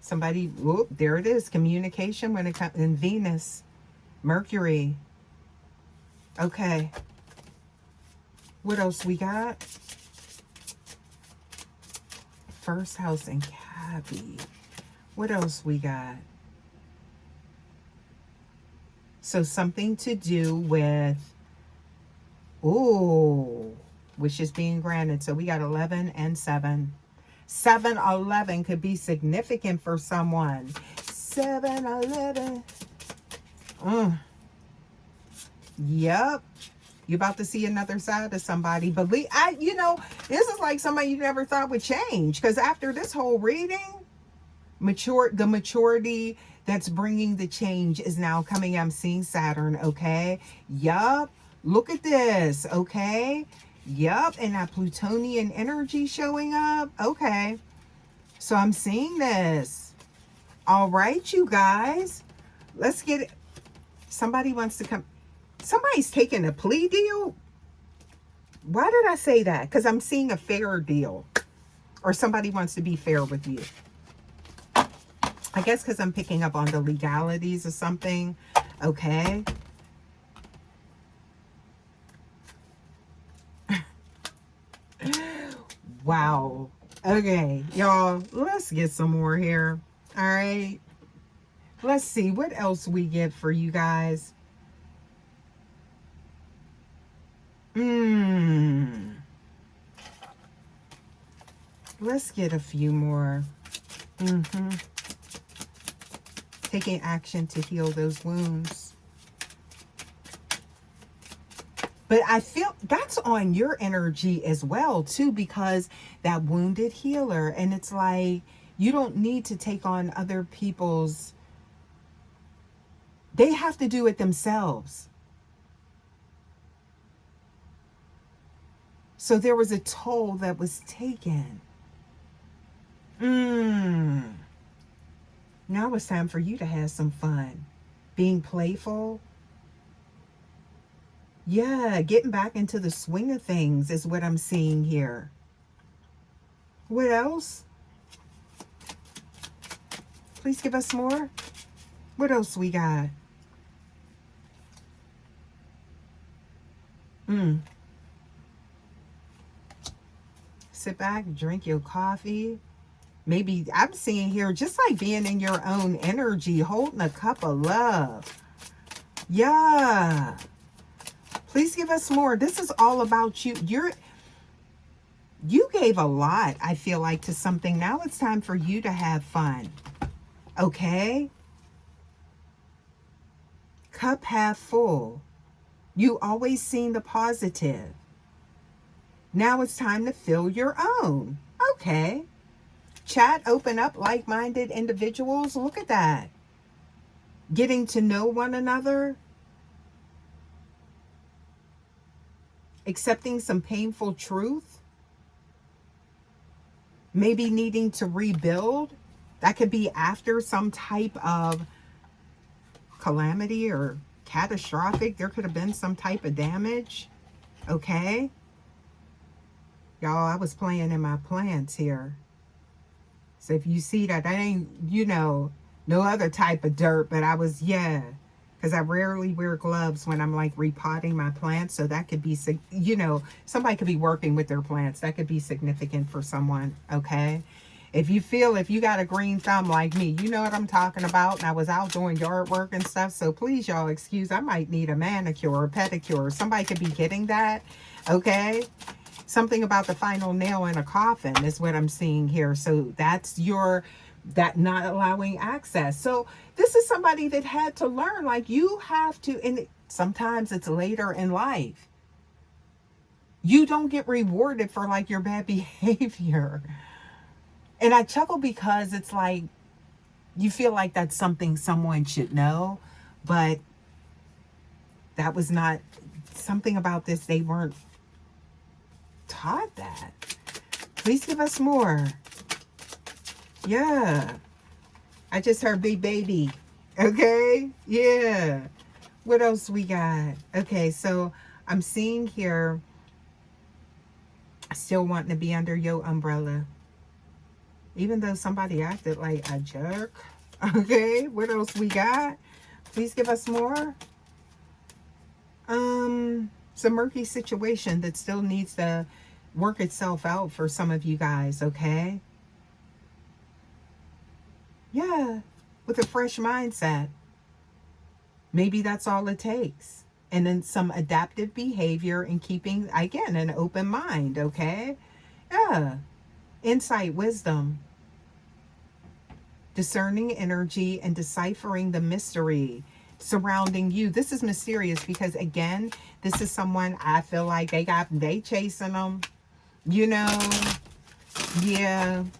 Somebody, whoop, there it is. Communication when it comes in Venus, Mercury. Okay. What else we got? First house and Cabby. What else we got? So something to do with, ooh, wishes being granted. So we got 11 and 7. 7-11 could be significant for someone. 7-11. Yep. You're about to see another side of somebody. But you know, this is like somebody you never thought would change. Because after this whole reading, the maturity that's bringing the change is now coming. I'm seeing Saturn, okay? Yup. Look at this, okay? Yup. And that Plutonian energy showing up. Okay. So I'm seeing this. All right, you guys. Let's get it. Somebody wants to come. Somebody's taking a plea deal. Why did I say that? Because I'm seeing a fair deal. Or somebody wants to be fair with you. I guess because I'm picking up on the legalities or something. Okay. Wow. Okay, y'all, let's get some more here. All right. Let's see what else we get for you guys. Let's get a few more. Taking action to heal those wounds. But I feel that's on your energy as well, too, because that wounded healer. And it's like, you don't need to take on other people's. They have to do it themselves. So there was a toll that was taken. Now it's time for you to have some fun. Being playful. Yeah, getting back into the swing of things is what I'm seeing here. What else? Please give us more. What else we got? Mm. Sit back, drink your coffee. Maybe I'm seeing here just like being in your own energy, holding a cup of love. Yeah. Please give us more. This is all about you. You gave a lot, I feel like, to something. Now it's time for you to have fun. Okay? Cup half full. You always seen the positive. Now it's time to fill your own. Okay. Chat, open up, like-minded individuals. Look at that. Getting to know one another. Accepting some painful truth. Maybe needing to rebuild. That could be after some type of calamity or catastrophic. There could have been some type of damage. Okay. Y'all, I was playing in my plants here. So if you see that, that ain't, no other type of dirt, but I was, yeah. Because I rarely wear gloves when I'm like repotting my plants. So that could be, somebody could be working with their plants. That could be significant for someone, okay? If you got a green thumb like me, you know what I'm talking about. And I was out doing yard work and stuff. So please, y'all, excuse, I might need a manicure or pedicure. Somebody could be getting that, okay? Something about the final nail in a coffin is what I'm seeing here. So that's that not allowing access. So this is somebody that had to learn, like you have to, and sometimes it's later in life. You don't get rewarded for like your bad behavior. And I chuckle because it's like, you feel like that's something someone should know, but that was not something about this. They weren't taught that. Please give us more. Yeah. I just heard big baby. Okay. Yeah. What else we got? Okay. So I'm seeing here, still wanting to be under your umbrella. Even though somebody acted like a jerk. Okay. What else we got? Please give us more. It's a murky situation that still needs to work itself out for some of you guys, okay? Yeah, with a fresh mindset. Maybe that's all it takes. And then some adaptive behavior and keeping, again, an open mind, okay? Yeah. Insight, wisdom, discerning energy, and deciphering the mystery surrounding you. This is mysterious because, again, this is someone I feel like they chasing them, yeah, and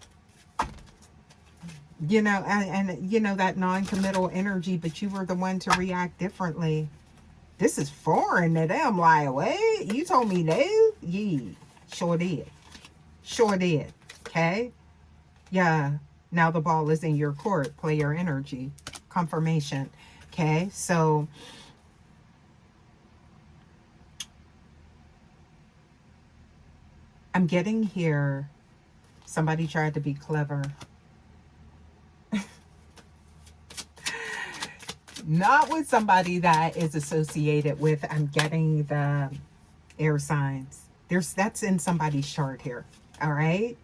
that non-committal energy, but you were the one to react differently. This is foreign to them. Like, wait, you told me no? Yeah, sure did. Okay. Yeah. Now the ball is in your court. Play your energy. Confirmation. Okay. So I'm getting here. Somebody tried to be clever. Not with somebody that is associated with, I'm getting the air signs. That's in somebody's chart here. All right.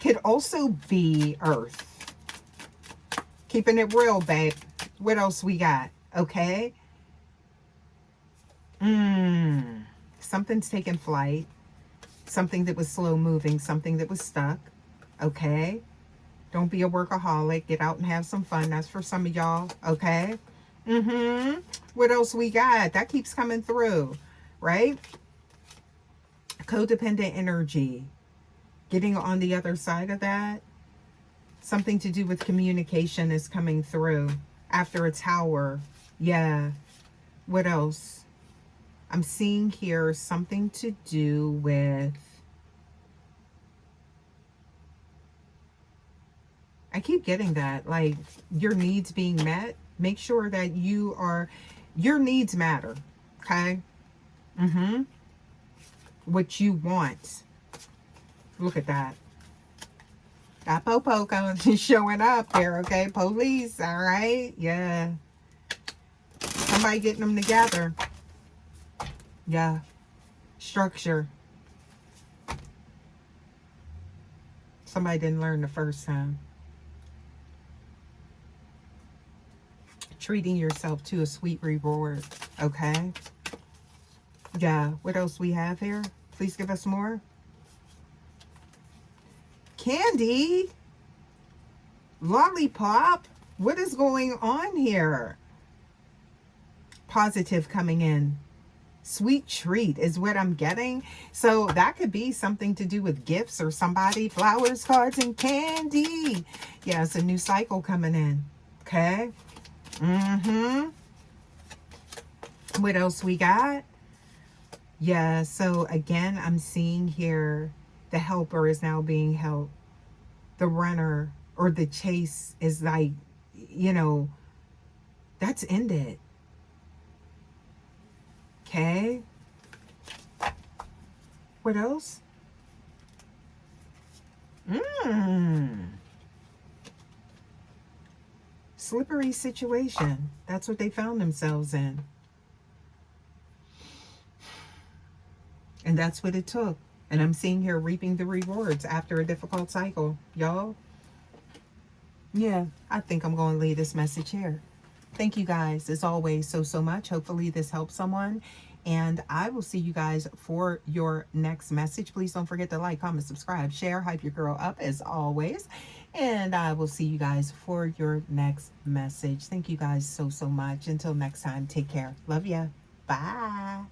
Could also be Earth. Keeping it real, babe. What else we got? Okay. Something's taking flight. Something that was slow moving. Something that was stuck. Okay. Don't be a workaholic. Get out and have some fun. That's for some of y'all. Okay. What else we got? That keeps coming through. Right? Codependent energy. Getting on the other side of that. Something to do with communication is coming through. After a tower. Yeah. What else? I'm seeing here something to do with... I keep getting that. Like, your needs being met. Make sure that your needs matter. Okay? What you want. Look at that. That popo showing up there, okay? Police, all right? Yeah. Somebody getting them together. Yeah. Structure. Somebody didn't learn the first time. Treating yourself to a sweet reward. Okay. Yeah. What else we have here? Please give us more. Candy. Lollipop. What is going on here? Positive coming in. Sweet treat is what I'm getting. So that could be something to do with gifts or somebody. Flowers, cards, and candy. Yeah, it's a new cycle coming in. Okay. What else we got? Yeah, so again, I'm seeing here the helper is now being helped. The runner or the chase is like, you know, that's ended. Okay. What else? Slippery situation. That's what they found themselves in. And that's what it took. And I'm seeing here reaping the rewards after a difficult cycle. Y'all? Yeah, I think I'm going to leave this message here. Thank you guys, as always, so much. Hopefully this helps someone. And I will see you guys for your next message. Please don't forget to like, comment, subscribe, share, hype your girl up as always. And I will see you guys for your next message. Thank you guys so much. Until next time, take care. Love ya. Bye.